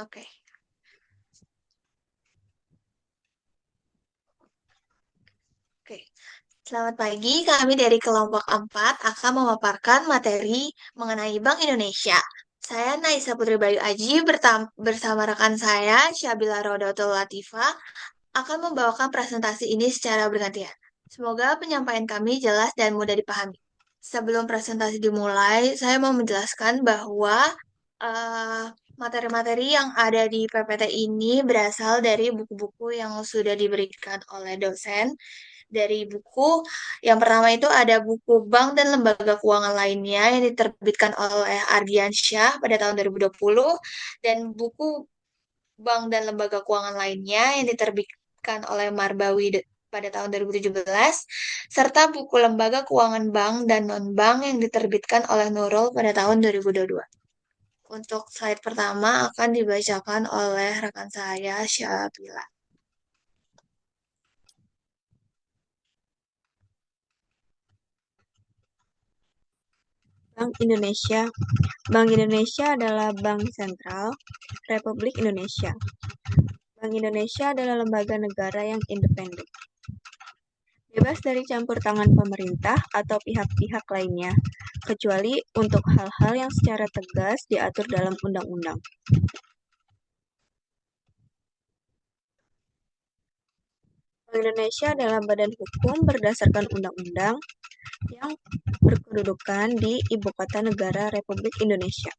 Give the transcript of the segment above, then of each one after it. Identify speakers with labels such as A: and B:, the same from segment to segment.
A: Oke. Oke. Selamat pagi, kami dari kelompok 4 akan memaparkan materi mengenai Bank Indonesia. Saya Naisa Putri Bayu Aji bersama rekan saya, Syabila Rodatul Latifah, akan membawakan presentasi ini secara bergantian. Semoga penyampaian kami jelas dan mudah dipahami. Sebelum presentasi dimulai, saya mau menjelaskan bahwa eh, materi-materi yang ada di PPT ini berasal dari buku-buku yang sudah diberikan oleh dosen. Dari buku yang pertama itu ada buku Bank dan Lembaga Keuangan lainnya yang diterbitkan oleh Ardiansyah pada tahun 2020 dan buku Bank dan Lembaga Keuangan lainnya yang diterbitkan oleh Marbawi pada tahun 2017 serta buku Lembaga Keuangan Bank dan Non-Bank yang diterbitkan oleh Nurul pada tahun 2022. Untuk slide pertama akan dibacakan oleh rekan saya Syabila.
B: Bank Indonesia. Bank Indonesia adalah bank sentral Republik Indonesia. Bank Indonesia adalah lembaga negara yang independen, bebas dari campur tangan pemerintah atau pihak-pihak lainnya, kecuali untuk hal-hal yang secara tegas diatur dalam undang-undang. Bank Indonesia adalah badan hukum berdasarkan undang-undang yang berkedudukan di Ibu Kota Negara Republik Indonesia.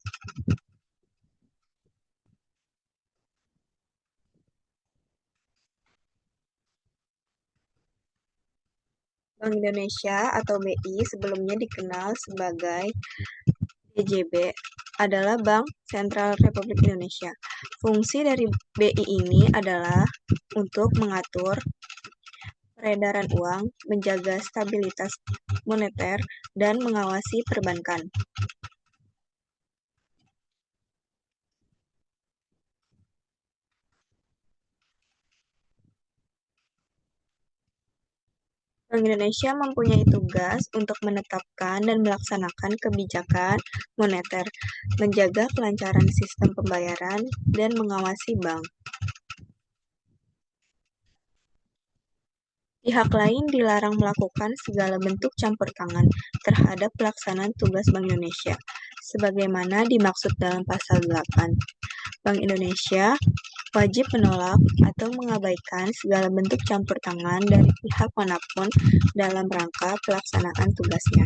B: Bank Indonesia atau BI sebelumnya dikenal sebagai BJB adalah Bank Sentral Republik Indonesia. Fungsi dari BI ini adalah untuk mengatur peredaran uang, menjaga stabilitas moneter, dan mengawasi perbankan. Bank Indonesia mempunyai tugas untuk menetapkan dan melaksanakan kebijakan moneter, menjaga kelancaran sistem pembayaran, dan mengawasi bank. Pihak lain dilarang melakukan segala bentuk campur tangan terhadap pelaksanaan tugas Bank Indonesia, sebagaimana dimaksud dalam pasal 8. Bank Indonesia wajib menolak atau mengabaikan segala bentuk campur tangan dari pihak manapun dalam rangka pelaksanaan tugasnya.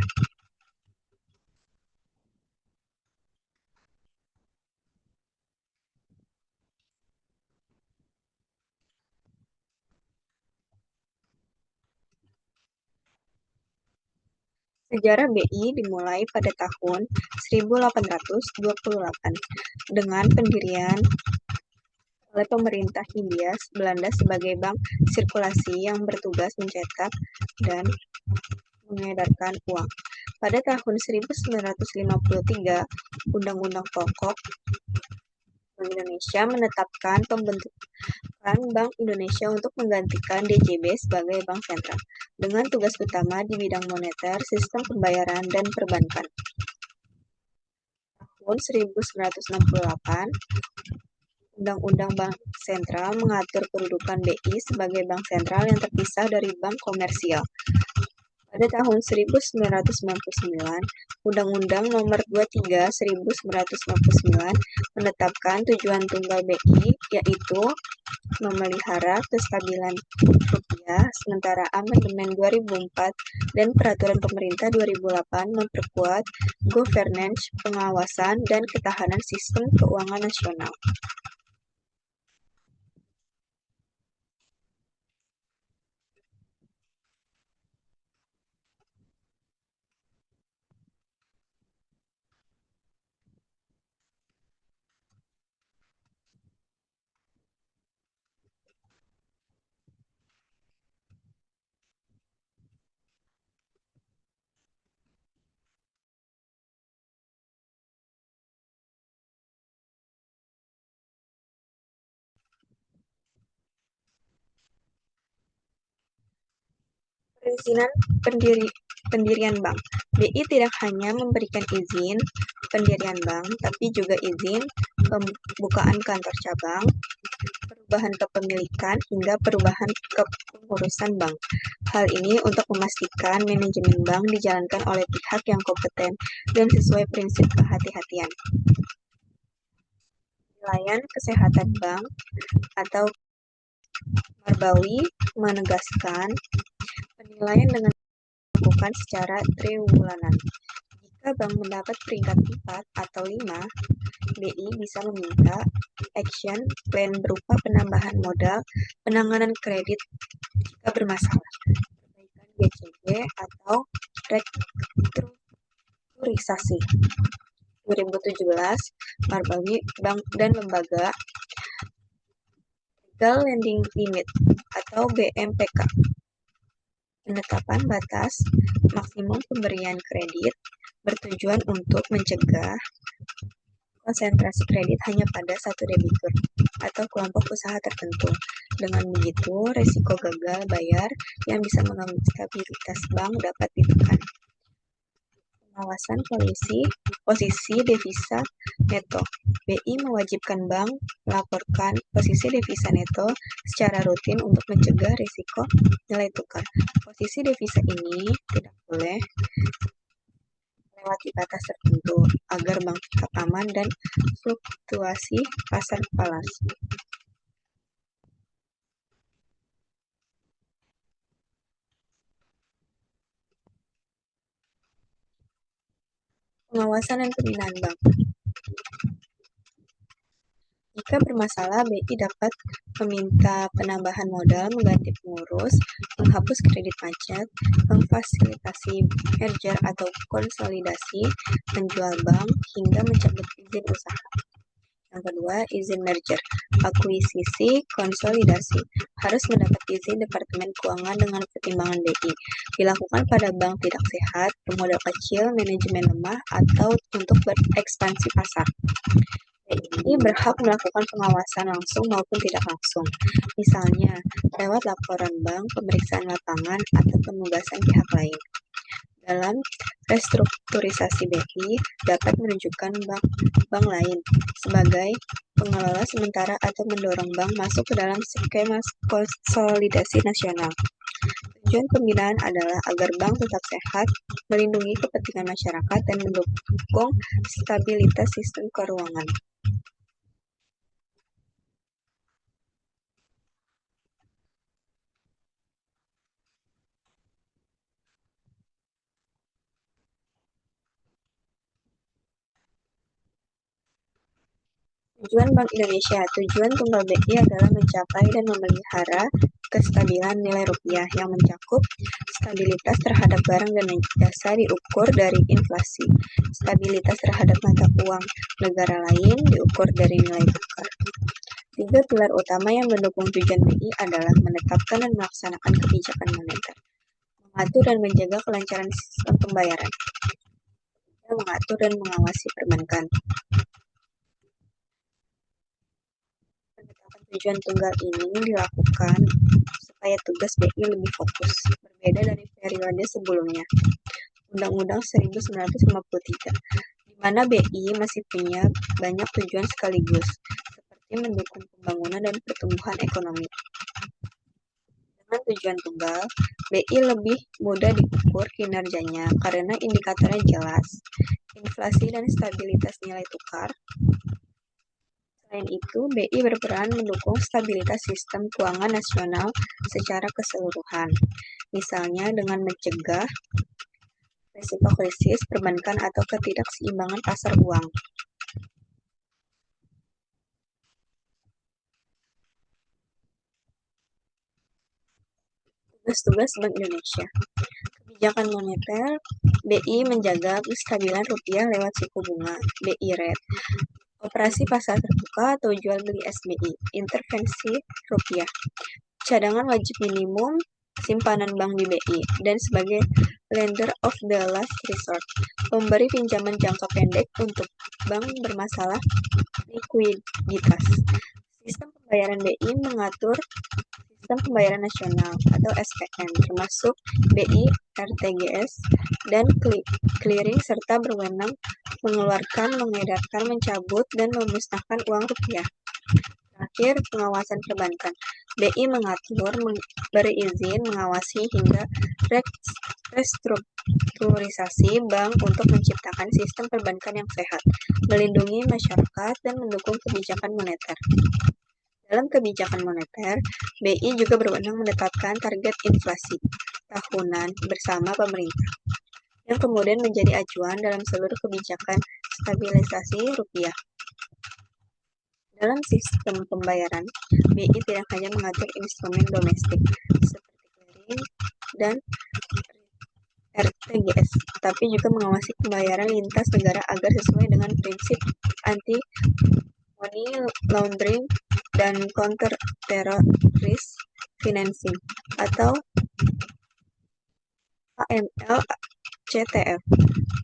B: Sejarah BI dimulai pada tahun 1828 dengan pendirian oleh pemerintah Hindia Belanda sebagai bank sirkulasi yang bertugas mencetak dan mengedarkan uang. Pada tahun 1953, Undang-Undang Pokok Bank Indonesia menetapkan pembentukan Bank Indonesia untuk menggantikan DJB sebagai bank sentral, dengan tugas utama di bidang moneter, sistem pembayaran, dan perbankan. Tahun 1968, Undang-Undang Bank Sentral mengatur kedudukan BI sebagai bank sentral yang terpisah dari bank komersial. Pada tahun 1999, Undang-Undang Nomor 23 1999 menetapkan tujuan tunggal BI, yaitu memelihara kestabilan rupiah, sementara Amandemen 2004 dan Peraturan Pemerintah 2008 memperkuat governance, pengawasan, dan ketahanan sistem keuangan nasional. Perizinan pendirian bank. BI tidak hanya memberikan izin pendirian bank, tapi juga izin pembukaan kantor cabang, perubahan kepemilikan, hingga perubahan kepengurusan bank. Hal ini untuk memastikan manajemen bank dijalankan oleh pihak yang kompeten dan sesuai prinsip kehati-hatian. Penilaian kesehatan bank atau Marbawi menegaskan penilaian dengan dilakukan secara triwulan. Jika bank mendapat peringkat 4 atau 5, BI bisa meminta action plan berupa penambahan modal, penanganan kredit jika bermasalah, perbaikan GCG, atau restrukturisasi. 2017, Marbawi Bank dan Lembaga Legal Lending Limit atau BMPK penetapan batas maksimum pemberian kredit bertujuan untuk mencegah konsentrasi kredit hanya pada satu debitur atau kelompok usaha tertentu. Dengan begitu, risiko gagal bayar yang bisa mengganggu stabilitas bank dapat ditekan. Pengawasan posisi devisa neto. BI mewajibkan bank melaporkan posisi devisa neto secara rutin untuk mencegah risiko nilai tukar. Posisi devisa ini tidak boleh melewati batas tertentu agar bank tetap aman dan fluktuasi pasar falas. Pengawasan dan pembinaan bank. Jika bermasalah, BI dapat meminta penambahan modal, mengganti pengurus, menghapus kredit macet, memfasilitasi merger atau konsolidasi, menjual bank, hingga mencabut izin usaha. Yang kedua, izin merger. Akuisisi konsolidasi harus mendapat izin Departemen Keuangan dengan pertimbangan BI. Dilakukan pada bank tidak sehat, bermodal kecil, manajemen lemah, atau untuk berekspansi pasar. BI berhak melakukan pengawasan langsung maupun tidak langsung, misalnya lewat laporan bank, pemeriksaan lapangan, atau penugasan pihak lain. Dalam restrukturisasi, BI dapat menunjukkan bank lain sebagai pengelola sementara atau mendorong bank masuk ke dalam skema konsolidasi nasional. Tujuan pembinaan adalah agar bank tetap sehat, melindungi kepentingan masyarakat, dan mendukung stabilitas sistem keuangan. Tujuan Bank Indonesia. Tujuan tunggal BI adalah mencapai dan memelihara kestabilan nilai rupiah yang mencakup stabilitas terhadap barang dan jasa diukur dari inflasi, stabilitas terhadap mata uang negara lain diukur dari nilai tukar. Tiga pilar utama yang mendukung tujuan BI adalah menetapkan dan melaksanakan kebijakan moneter, mengatur dan menjaga kelancaran sistem pembayaran, dan mengatur dan mengawasi perbankan. Penetapan tujuan tunggal ini dilakukan supaya tugas BI lebih fokus, berbeda dari periode sebelumnya, Undang-Undang 1953, di mana BI masih punya banyak tujuan sekaligus, seperti mendukung pembangunan dan pertumbuhan ekonomi. Dengan tujuan tunggal, BI lebih mudah diukur kinerjanya karena indikatornya jelas, inflasi dan stabilitas nilai tukar. Selain itu, BI berperan mendukung stabilitas sistem keuangan nasional secara keseluruhan, misalnya dengan mencegah risiko krisis perbankan atau ketidakseimbangan pasar uang. Tugas-tugas Bank Indonesia. Kebijakan moneter, BI menjaga kestabilan rupiah lewat suku bunga, BI rate, operasi pasar terbuka atau jual beli SBI, intervensi rupiah, cadangan wajib minimum, simpanan bank di BI, dan sebagai lender of the last resort, pemberi pinjaman jangka pendek untuk bank bermasalah likuiditas. Sistem pembayaran BI mengatur Sistem Pembayaran Nasional atau SPN, termasuk BI, RTGS, dan clearing serta berwenang mengeluarkan, mengedarkan, mencabut, dan memusnahkan uang rupiah. Terakhir, pengawasan perbankan. BI mengatur, berizin, mengawasi, hingga restrukturisasi bank untuk menciptakan sistem perbankan yang sehat, melindungi masyarakat, dan mendukung kebijakan moneter. Dalam kebijakan moneter, BI juga berwenang menetapkan target inflasi tahunan bersama pemerintah, yang kemudian menjadi acuan dalam seluruh kebijakan stabilisasi rupiah. Dalam sistem pembayaran, BI tidak hanya mengatur instrumen domestik seperti clearing dan RTGS, tapi juga mengawasi pembayaran lintas negara agar sesuai dengan prinsip anti-money laundering dan counter-terrorist financing atau AML-CTF.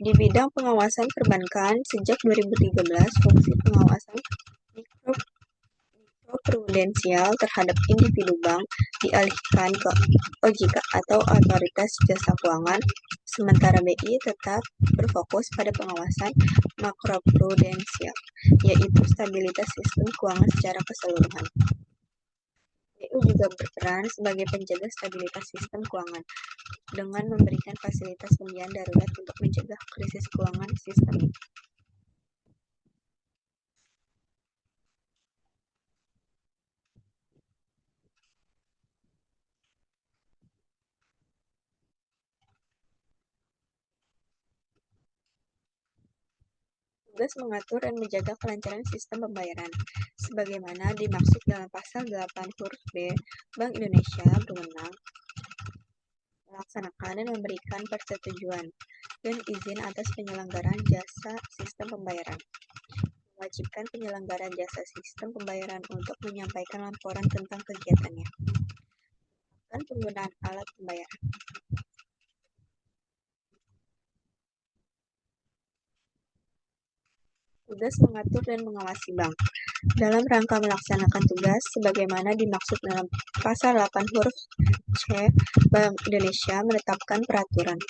B: Di bidang pengawasan perbankan, sejak 2013, fungsi pengawasan mikroprudensial terhadap individu bank dialihkan ke OJK atau Otoritas Jasa Keuangan, sementara BI tetap berfokus pada pengawasan makroprudensial, yaitu stabilitas sistem keuangan secara keseluruhan. BI juga berperan sebagai penjaga stabilitas sistem keuangan dengan memberikan fasilitas pembiayaan darurat untuk mencegah krisis keuangan sistemik. Tugas mengatur dan menjaga kelancaran sistem pembayaran, sebagaimana dimaksud dalam pasal 8 huruf B. Bank Indonesia berwenang melaksanakan dan memberikan persetujuan dan izin atas penyelenggaraan jasa sistem pembayaran, mewajibkan penyelenggara jasa sistem pembayaran untuk menyampaikan laporan tentang kegiatannya, dan penggunaan alat pembayaran. Tugas mengatur dan mengawasi bank. Dalam rangka melaksanakan tugas sebagaimana dimaksud dalam pasal 8 huruf C, Bank Indonesia menetapkan peraturan,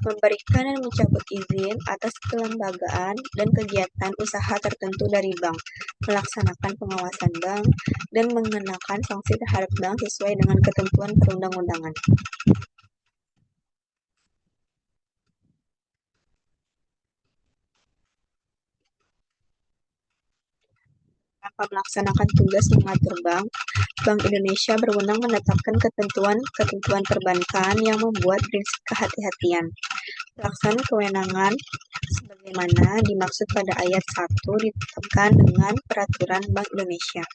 B: memberikan dan mencabut izin atas kelembagaan dan kegiatan usaha tertentu dari bank, melaksanakan pengawasan bank, dan mengenakan sanksi terhadap bank sesuai dengan ketentuan perundang-undangan. Rangka melaksanakan tugas mengatur bank, Bank Indonesia berwenang menetapkan ketentuan-ketentuan perbankan yang membuat prinsip kehati-hatian. Pelaksana kewenangan sebagaimana dimaksud pada ayat 1 ditetapkan dengan Peraturan Bank Indonesia.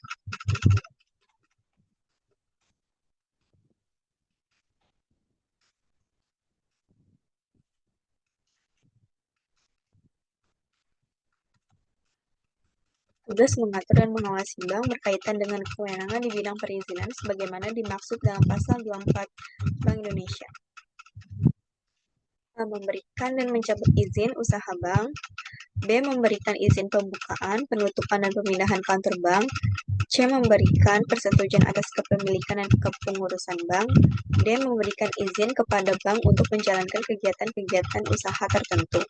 B: Tugas mengatur dan mengawasi bank berkaitan dengan kewenangan di bidang perizinan sebagaimana dimaksud dalam pasal 24 Bank Indonesia. A. Memberikan dan mencabut izin usaha bank. B. Memberikan izin pembukaan, penutupan, dan pemindahan kantor bank. C. Memberikan persetujuan atas kepemilikan dan kepengurusan bank. D. Memberikan izin kepada bank untuk menjalankan kegiatan-kegiatan usaha tertentu.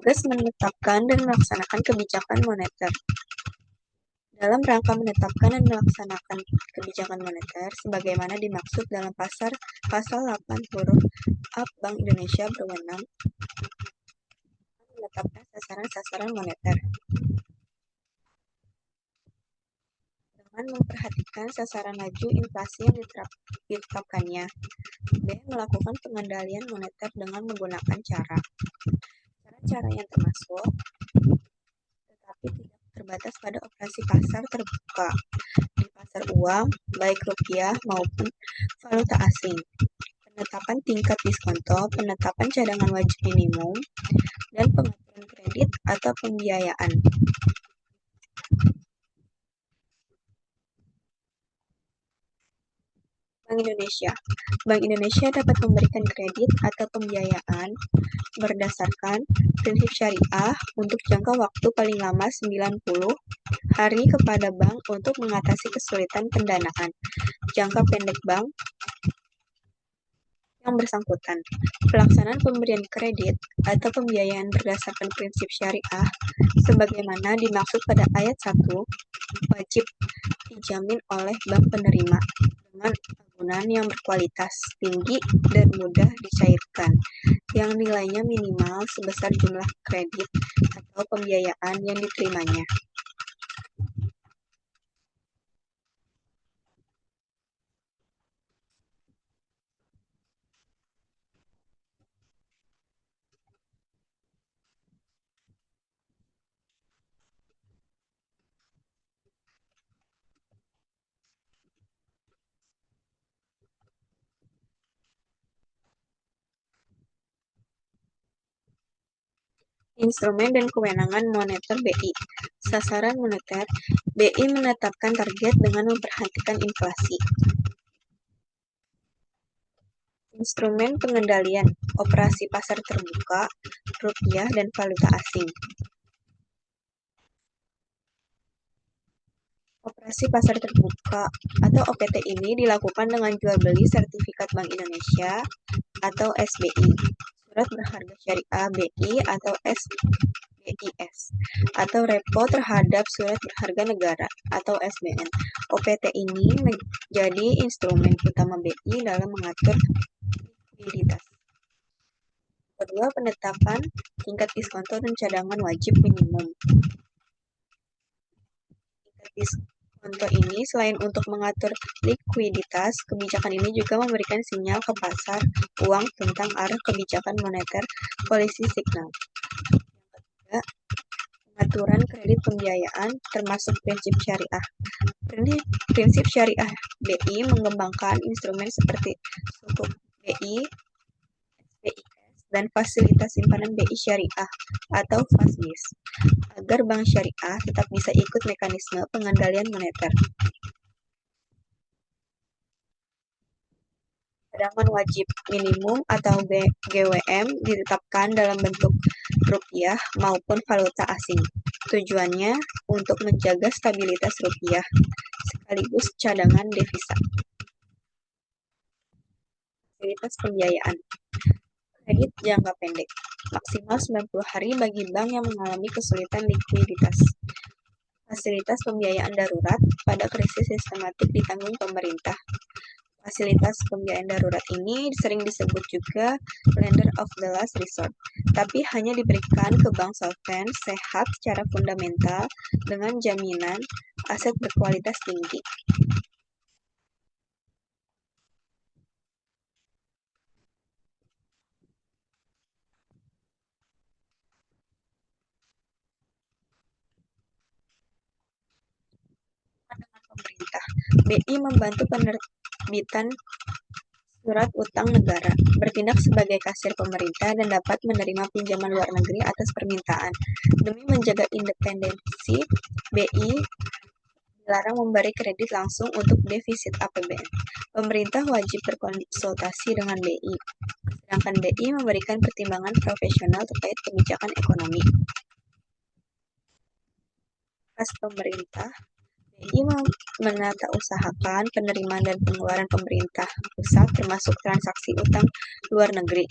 B: Tugas menetapkan dan melaksanakan kebijakan moneter. Dalam rangka menetapkan dan melaksanakan kebijakan moneter sebagaimana dimaksud dalam pasal 8 huruf A, Bank Indonesia berwenang menetapkan sasaran-sasaran moneter dengan memperhatikan sasaran laju inflasi yang ditetapkannya. B. Melakukan pengendalian moneter dengan menggunakan cara yang termasuk, tetapi tidak terbatas pada operasi pasar terbuka di pasar uang, baik rupiah maupun valuta asing, penetapan tingkat diskonto, penetapan cadangan wajib minimum, dan pengaturan kredit atau pembiayaan. Bank Indonesia. Bank Indonesia dapat memberikan kredit atau pembiayaan berdasarkan prinsip syariah untuk jangka waktu paling lama 90 hari kepada bank untuk mengatasi kesulitan pendanaan jangka pendek bank yang bersangkutan. Pelaksanaan pemberian kredit atau pembiayaan berdasarkan prinsip syariah sebagaimana dimaksud pada ayat 1 wajib dijamin oleh bank penerima dengan agunan yang berkualitas tinggi dan mudah dicairkan, yang nilainya minimal sebesar jumlah kredit atau pembiayaan yang diterimanya. Instrumen dan kewenangan moneter BI. Sasaran moneter, BI menetapkan target dengan memperhatikan inflasi. Instrumen pengendalian, operasi pasar terbuka, rupiah dan valuta asing. Operasi pasar terbuka atau OPT ini dilakukan dengan jual beli sertifikat Bank Indonesia atau SBI, surat berharga syariah BI atau SBIS, atau repo terhadap surat berharga negara atau SBN. OPT ini menjadi instrumen utama BI dalam mengatur likuiditas. Kedua, penetapan tingkat diskonto dan cadangan wajib minimum. Tingkat diskonto ini selain untuk mengatur likuiditas, kebijakan ini juga memberikan sinyal ke pasar uang tentang arah kebijakan moneter policy signal. Yang ketiga, pengaturan kredit pembiayaan termasuk prinsip syariah. Prinsip syariah BI mengembangkan instrumen seperti sukuk BI, SBIS, dan fasilitas simpanan BI syariah atau FASBIS agar bank syariah tetap bisa ikut mekanisme pengendalian moneter. Cadangan wajib minimum atau GWM ditetapkan dalam bentuk rupiah maupun valuta asing. Tujuannya untuk menjaga stabilitas rupiah sekaligus cadangan devisa. Fasilitas pembiayaan. Kredit jangka pendek. Maksimal 90 hari bagi bank yang mengalami kesulitan likuiditas. Fasilitas pembiayaan darurat pada krisis sistematik ditanggung pemerintah. Fasilitas pembiayaan darurat ini sering disebut juga lender of the last resort, tapi hanya diberikan ke bank solvent, sehat secara fundamental, dengan jaminan aset berkualitas tinggi. Dengan pemerintah, BI membantu penerbitan surat utang negara, bertindak sebagai kasir pemerintah dan dapat menerima pinjaman luar negeri atas permintaan. Demi menjaga independensi, BI dilarang memberi kredit langsung untuk defisit APBN. Pemerintah wajib berkonsultasi dengan BI, sedangkan BI memberikan pertimbangan profesional terkait kebijakan ekonomi. Kas pemerintah, BI menata usahakan penerimaan dan pengeluaran pemerintah pusat termasuk transaksi utang luar negeri.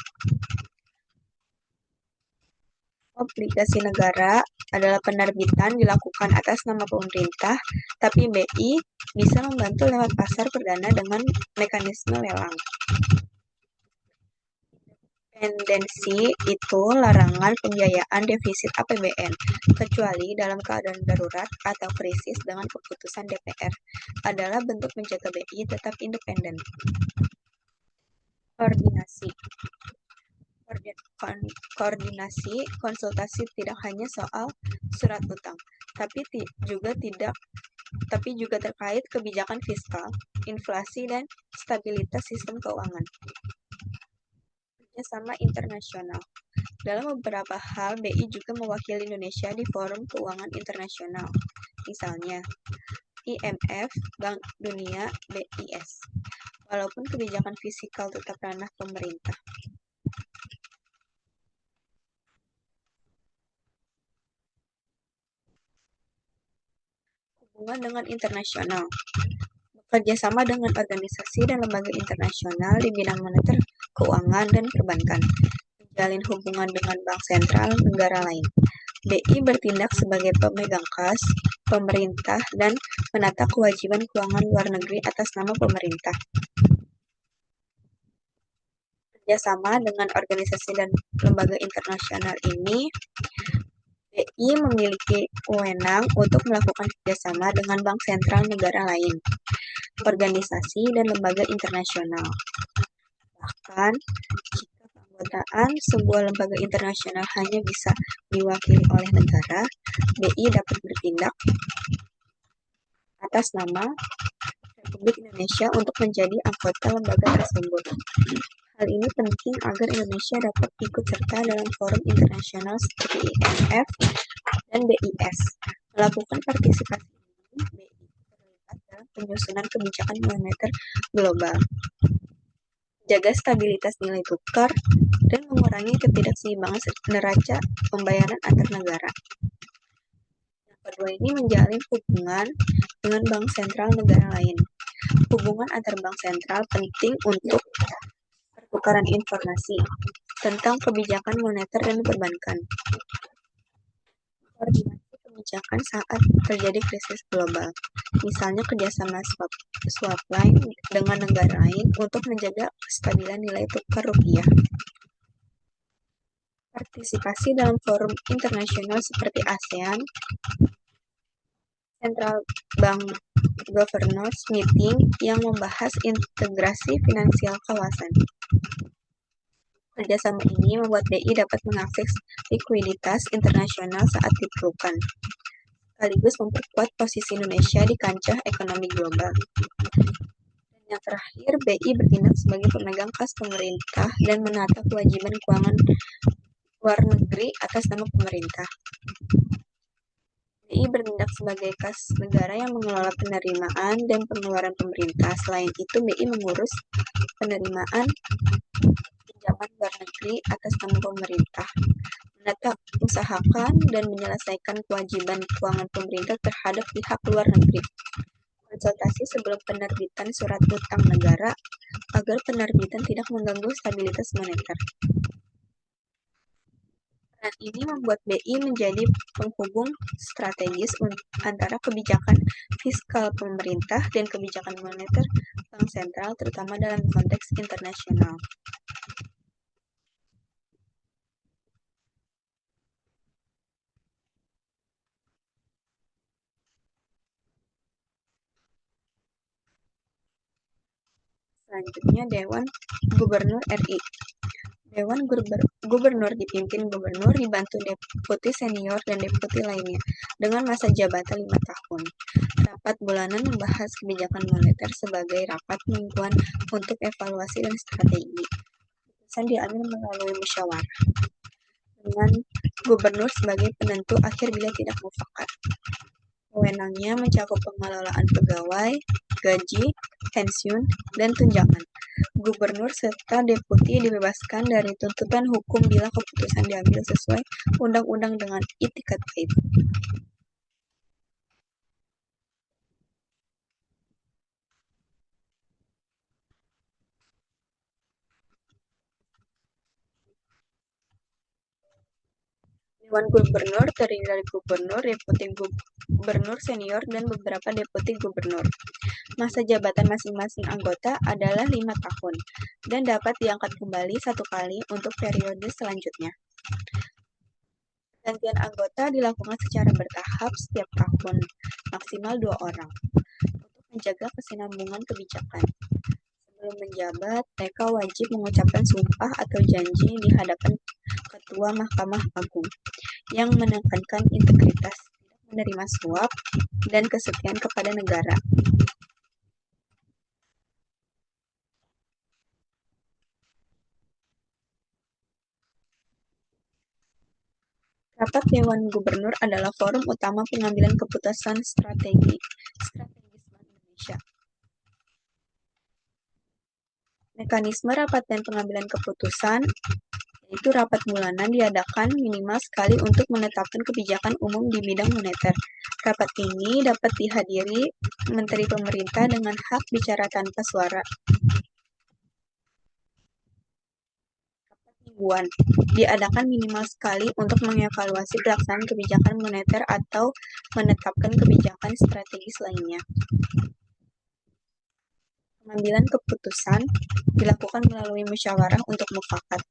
B: Obligasi negara adalah penerbitan dilakukan atas nama pemerintah, tapi BI bisa membantu lewat pasar perdana dengan mekanisme lelang. Independensi itu larangan pembiayaan defisit APBN, kecuali dalam keadaan darurat atau krisis dengan keputusan DPR, adalah bentuk menjaga BI tetap independen. Koordinasi. Koordinasi konsultasi tidak hanya soal surat utang, tapi juga terkait kebijakan fiskal, inflasi, dan stabilitas sistem keuangan. Kerjasama internasional. Dalam beberapa hal, BI juga mewakili Indonesia di forum keuangan internasional, misalnya IMF, Bank Dunia, BIS. walaupun kebijakan fiskal tetap ranah pemerintah. Hubungan dengan internasional. Bekerja sama dengan organisasi dan lembaga internasional di bidang moneter, keuangan, dan perbankan. Menjalin hubungan dengan bank sentral negara lain. BI bertindak sebagai pemegang kas, pemerintah, dan menata kewajiban keuangan luar negeri atas nama pemerintah. Kerjasama dengan organisasi dan lembaga internasional ini, BI memiliki wewenang untuk melakukan kerjasama dengan bank sentral negara lain, organisasi, dan lembaga internasional. Bahkan, jika keanggotaan sebuah lembaga internasional hanya bisa diwakili oleh negara, BI dapat bertindak atas nama Republik Indonesia untuk menjadi anggota lembaga tersebut. Hal ini penting agar Indonesia dapat ikut serta dalam forum internasional seperti IMF dan BIS. Melakukan partisipasi ini, BI terlibat dalam penyusunan kebijakan moneter global, jaga stabilitas nilai tukar, dan mengurangi ketidakseimbangan neraca pembayaran antar negara. Yang kedua ini menjalin hubungan dengan bank sentral negara lain. Hubungan antar bank sentral penting untuk pertukaran informasi tentang kebijakan moneter dan perbankan. Koordinasi kebijakan saat terjadi krisis global, misalnya kerjasama swap line dengan negara lain untuk menjaga kestabilan nilai tukar rupiah. Partisipasi dalam forum internasional seperti ASEAN, Central Bank Governors Meeting yang membahas integrasi finansial kawasan. Kerjasama ini membuat BI dapat mengakses likuiditas internasional saat diperlukan, sekaligus memperkuat posisi Indonesia di kancah ekonomi global. Dan yang terakhir, BI bertindak sebagai pemegang kas pemerintah dan menata kewajiban keuangan luar negeri atas nama pemerintah. BI bertindak sebagai kas negara yang mengelola penerimaan dan pengeluaran pemerintah. Selain itu, BI mengurus penerimaan pinjaman luar negeri atas nama pemerintah, menata usahakan dan menyelesaikan kewajiban keuangan pemerintah terhadap pihak luar negeri, konsultasi sebelum penerbitan surat utang negara agar penerbitan tidak mengganggu stabilitas moneter. Peran ini membuat BI menjadi penghubung strategis antara kebijakan fiskal pemerintah dan kebijakan moneter bank sentral, terutama dalam konteks internasional. Selanjutnya, Dewan Gubernur RI. Dewan Gubernur dipimpin gubernur dibantu deputi senior dan deputi lainnya dengan masa jabatan 5 tahun. Rapat bulanan membahas kebijakan moneter sebagai rapat mingguan untuk evaluasi dan strategi. Keputusan diambil melalui musyawarah dengan gubernur sebagai penentu akhir bila tidak mufakat. Wewenangnya mencakup pengelolaan pegawai, gaji, pensiun, dan tunjangan. Gubernur serta deputi dibebaskan dari tuntutan hukum bila keputusan diambil sesuai undang-undang dengan itikat baik. Dewan Gubernur terdiri dari gubernur, deputi gubernur senior, dan beberapa deputi gubernur. Masa jabatan masing-masing anggota adalah 5 tahun dan dapat diangkat kembali 1 kali untuk periode selanjutnya. Pergantian anggota dilakukan secara bertahap setiap tahun, maksimal 2 orang, untuk menjaga kesinambungan kebijakan. Sebelum menjabat, mereka wajib mengucapkan sumpah atau janji di hadapan Ketua Mahkamah Agung yang menekankan integritas, tidak menerima suap, dan kesetiaan kepada negara. Rapat Dewan Gubernur adalah forum utama pengambilan keputusan strategis Bank Indonesia. Mekanisme rapat dan pengambilan keputusan, yaitu rapat bulanan diadakan minimal sekali untuk menetapkan kebijakan umum di bidang moneter. Rapat ini dapat dihadiri Menteri Pemerintah dengan hak bicara tanpa suara. Mingguan diadakan minimal sekali untuk mengevaluasi pelaksanaan kebijakan moneter atau menetapkan kebijakan strategis lainnya. Pengambilan keputusan dilakukan melalui musyawarah untuk mufakat.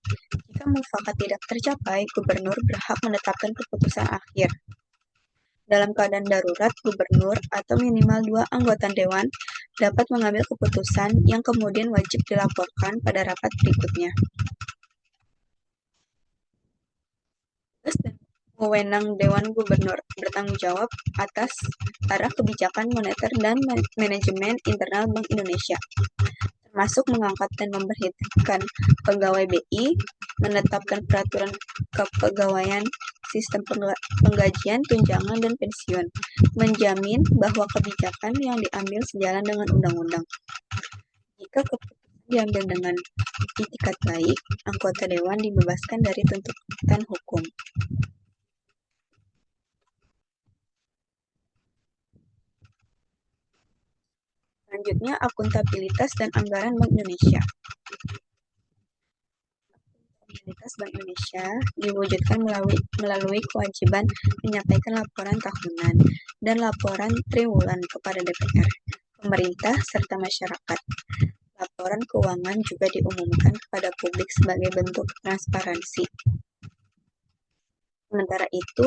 B: Jika mufakat tidak tercapai, gubernur berhak menetapkan keputusan akhir. Dalam keadaan darurat, gubernur atau minimal 2 anggota dewan dapat mengambil keputusan yang kemudian wajib dilaporkan pada rapat berikutnya. Tugas dan wewenang Dewan Gubernur bertanggung jawab atas arah kebijakan moneter dan manajemen internal Bank Indonesia, termasuk mengangkat dan memberhentikan pegawai BI, menetapkan peraturan kepegawaian, sistem penggajian, tunjangan, dan pensiun, menjamin bahwa kebijakan yang diambil sejalan dengan undang-undang. Jika keputusan diambil dengan itikat baik, anggota dewan dibebaskan dari tuntutan hukum. Selanjutnya, akuntabilitas dan anggaran Bank Indonesia. Akuntabilitas Bank Indonesia diwujudkan melalui kewajiban menyampaikan laporan tahunan dan laporan triwulan kepada DPR, pemerintah, serta masyarakat. Laporan keuangan juga diumumkan kepada publik sebagai bentuk transparansi. Sementara itu,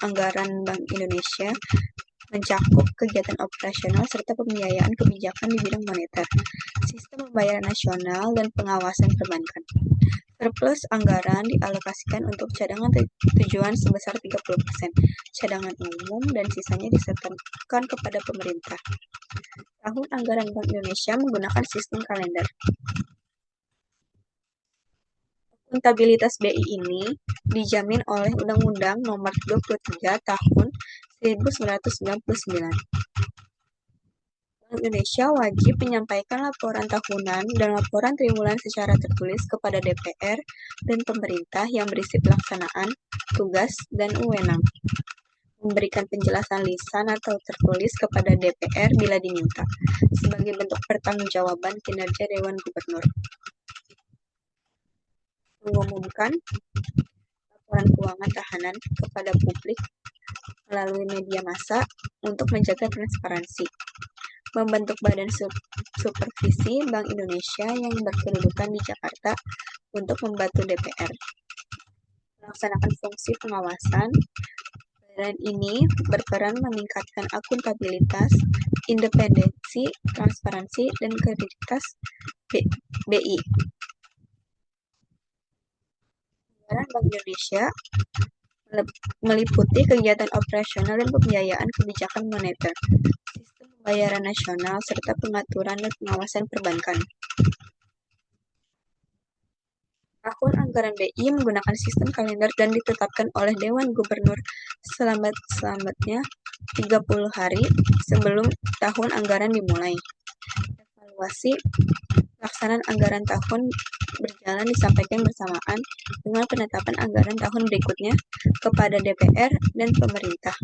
B: anggaran Bank Indonesia mencakup kegiatan operasional serta pembiayaan kebijakan di bidang moneter, sistem pembayaran nasional, dan pengawasan perbankan. Surplus anggaran dialokasikan untuk cadangan tujuan sebesar 30%, cadangan umum, dan sisanya disetorkan kepada pemerintah. Tahun anggaran Bank Indonesia menggunakan sistem kalender. Akuntabilitas BI ini dijamin oleh Undang-Undang Nomor 23 Tahun 1999. Bank Indonesia wajib menyampaikan laporan tahunan dan laporan triwulan secara tertulis kepada DPR dan pemerintah yang berisi pelaksanaan, tugas, dan wewenang. Memberikan penjelasan lisan atau tertulis kepada DPR bila diminta, sebagai bentuk pertanggungjawaban kinerja Dewan Gubernur. Mengumumkan laporan keuangan tahunan kepada publik melalui media massa untuk menjaga transparansi. Membentuk Badan Supervisi Bank Indonesia yang berkedudukan di Jakarta untuk membantu DPR melaksanakan fungsi pengawasan. Badan ini berperan meningkatkan akuntabilitas, independensi, transparansi, dan kredibilitas BI. Anggaran Bank Indonesia meliputi kegiatan operasional dan pembiayaan kebijakan moneter, sistem pembayaran nasional, serta pengaturan dan pengawasan perbankan. Tahun anggaran BI menggunakan sistem kalender dan ditetapkan oleh Dewan Gubernur selambat-lambatnya 30 hari sebelum tahun anggaran dimulai. Evaluasi pelaksanaan anggaran tahun berjalan disampaikan bersamaan dengan penetapan anggaran tahun berikutnya kepada DPR dan pemerintah.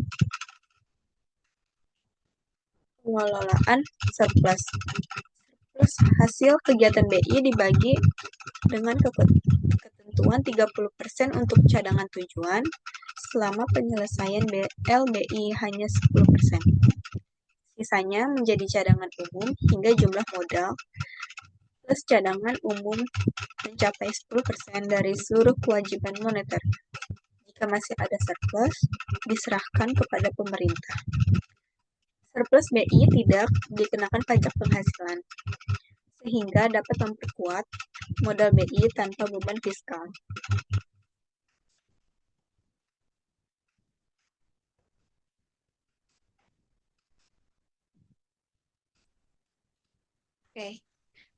B: Pengelolaan surplus. Surplus hasil kegiatan BI dibagi dengan ketentuan 30% untuk cadangan tujuan selama penyelesaian LBI hanya 10%. Sisanya menjadi cadangan umum hingga jumlah modal plus cadangan umum mencapai 10% dari seluruh kewajiban moneter. Jika masih ada surplus, diserahkan kepada pemerintah. Surplus BI tidak dikenakan pajak penghasilan, sehingga dapat memperkuat modal BI tanpa beban fiskal.
A: Oke.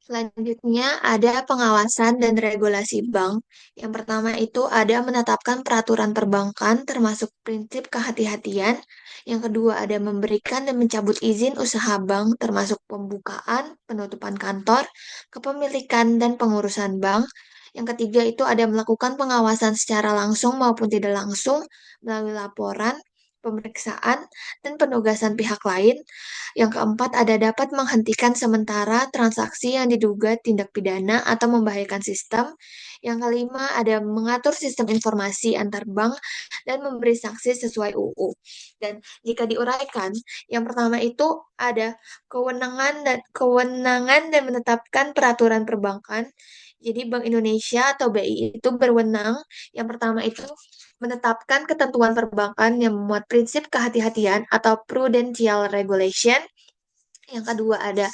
A: Selanjutnya ada pengawasan dan regulasi bank. Yang pertama itu ada menetapkan peraturan perbankan termasuk prinsip kehati-hatian. Yang kedua ada memberikan dan mencabut izin usaha bank termasuk pembukaan, penutupan kantor, kepemilikan dan pengurusan bank. Yang ketiga itu ada melakukan pengawasan secara langsung maupun tidak langsung melalui laporan, pemeriksaan, dan penugasan pihak lain. Yang keempat, ada dapat menghentikan sementara transaksi yang diduga tindak pidana atau membahayakan sistem. Yang kelima, ada mengatur sistem informasi antar bank dan memberi sanksi sesuai UU. Dan jika diuraikan, yang pertama itu ada kewenangan dan menetapkan peraturan perbankan. Jadi Bank Indonesia atau BI itu berwenang. Yang pertama itu menetapkan ketentuan perbankan yang memuat prinsip kehati-hatian atau prudential regulation. Yang kedua ada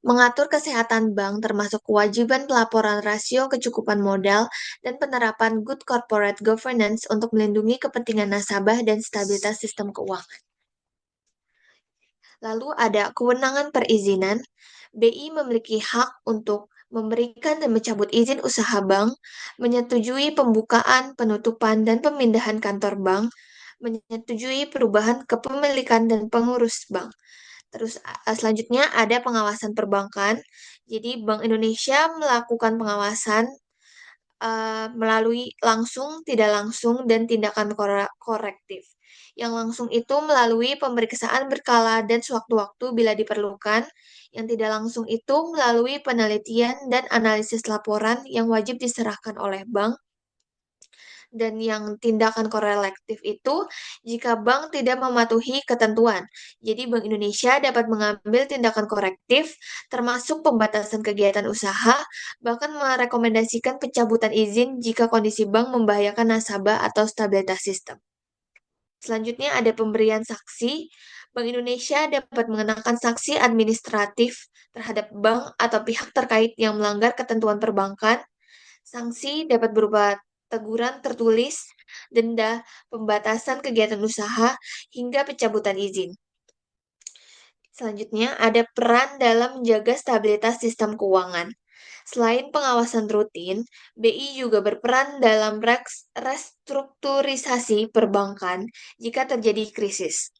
A: mengatur kesehatan bank termasuk kewajiban pelaporan rasio kecukupan modal dan penerapan good corporate governance untuk melindungi kepentingan nasabah dan stabilitas sistem keuangan. Lalu ada kewenangan perizinan. BI memiliki hak untuk memberikan dan mencabut izin usaha bank, menyetujui pembukaan, penutupan, dan pemindahan kantor bank, menyetujui perubahan kepemilikan dan pengurus bank. Terus selanjutnya ada pengawasan perbankan. Jadi Bank Indonesia melakukan pengawasan melalui langsung, tidak langsung, dan tindakan korektif. Yang langsung itu melalui pemeriksaan berkala dan sewaktu-waktu bila diperlukan. Yang tidak langsung itu melalui penelitian dan analisis laporan yang wajib diserahkan oleh bank. Dan yang tindakan korelektif itu jika bank tidak mematuhi ketentuan. Jadi Bank Indonesia dapat mengambil tindakan korektif termasuk pembatasan kegiatan usaha, bahkan merekomendasikan pencabutan izin jika kondisi bank membahayakan nasabah atau stabilitas sistem. Selanjutnya ada pemberian saksi. Bank Indonesia dapat mengenakan sanksi administratif terhadap bank atau pihak terkait yang melanggar ketentuan perbankan. Sanksi dapat berupa teguran tertulis, denda, pembatasan kegiatan usaha, hingga pencabutan izin. Selanjutnya, ada peran dalam menjaga stabilitas sistem keuangan. Selain pengawasan rutin, BI juga berperan dalam restrukturisasi perbankan jika terjadi krisis.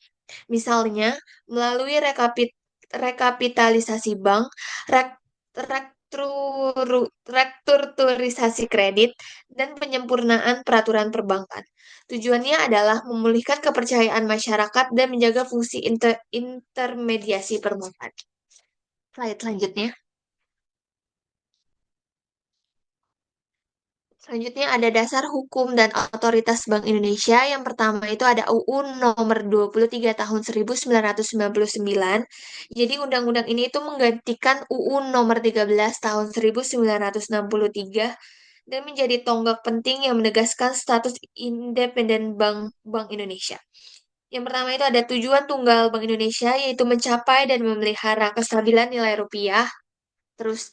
A: Misalnya, melalui rekapitalisasi bank, rek- restrukturisasi kredit, dan penyempurnaan peraturan perbankan. Tujuannya adalah memulihkan kepercayaan masyarakat dan menjaga fungsi intermediasi perbankan. Slide selanjutnya. Selanjutnya ada dasar hukum dan otoritas Bank Indonesia. Yang pertama itu ada UU nomor 23 tahun 1999. Jadi undang-undang ini itu menggantikan UU nomor 13 tahun 1963 dan menjadi tonggak penting yang menegaskan status independen Bank Indonesia. Yang pertama itu ada tujuan tunggal Bank Indonesia yaitu mencapai dan memelihara kestabilan nilai rupiah. Terus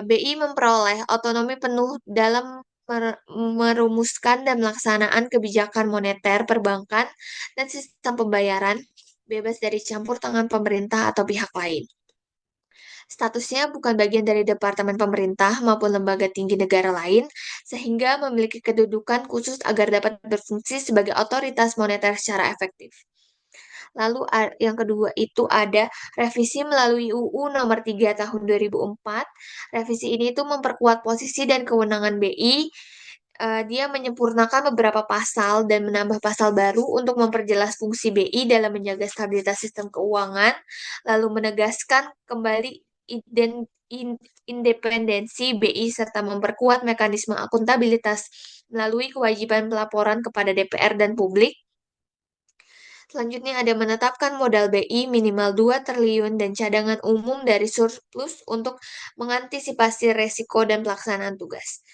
A: BI memperoleh otonomi penuh dalam merumuskan dan melaksanaan kebijakan moneter perbankan dan sistem pembayaran bebas dari campur tangan pemerintah atau pihak lain. Statusnya bukan bagian dari departemen pemerintah maupun lembaga tinggi negara lain, sehingga memiliki kedudukan khusus agar dapat berfungsi sebagai otoritas moneter secara efektif. Lalu yang kedua itu ada revisi melalui UU nomor 3 tahun 2004. Revisi ini itu memperkuat posisi dan kewenangan BI. Dia menyempurnakan beberapa pasal dan menambah pasal baru untuk memperjelas fungsi BI dalam menjaga stabilitas sistem keuangan, lalu menegaskan kembali independensi BI serta memperkuat mekanisme akuntabilitas melalui kewajiban pelaporan kepada DPR dan publik. Selanjutnya ada menetapkan modal BI minimal 2 triliun dan cadangan umum dari surplus untuk mengantisipasi resiko dan pelaksanaan tugas.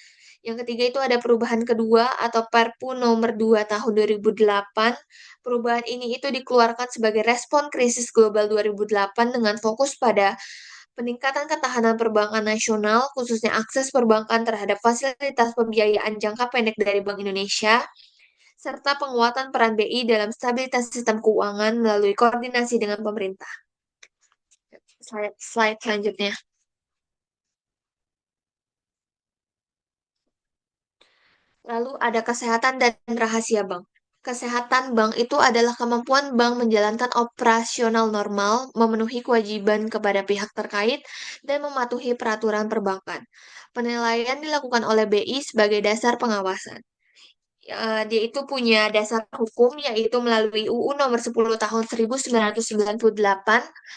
A: Yang ketiga itu ada perubahan kedua atau Perpu nomor 2 tahun 2008. Perubahan ini itu dikeluarkan sebagai respon krisis global 2008 dengan fokus pada peningkatan ketahanan perbankan nasional, khususnya akses perbankan terhadap fasilitas pembiayaan jangka pendek dari Bank Indonesia, serta penguatan peran BI dalam stabilitas sistem keuangan melalui koordinasi dengan pemerintah. Slide selanjutnya. Lalu ada kesehatan dan rahasia bank. Kesehatan bank itu adalah kemampuan bank menjalankan operasional normal, memenuhi kewajiban kepada pihak terkait, dan mematuhi peraturan perbankan. Penilaian dilakukan oleh BI sebagai dasar pengawasan. Dia itu punya dasar hukum yaitu melalui UU Nomor 10 Tahun 1998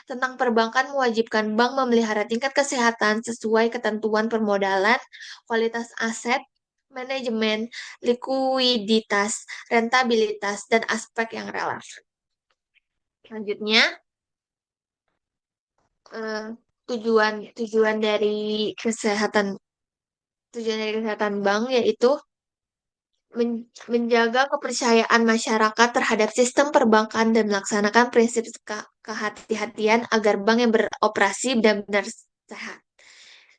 A: tentang perbankan mewajibkan bank memelihara tingkat kesehatan sesuai ketentuan permodalan, kualitas aset, manajemen, likuiditas, rentabilitas, dan aspek yang relevan. Selanjutnya, eh, tujuan tujuan dari kesehatan tujuan dari kesehatan bank yaitu menjaga kepercayaan masyarakat terhadap sistem perbankan dan melaksanakan prinsip kehati-hatian agar bank yang beroperasi benar-benar sehat.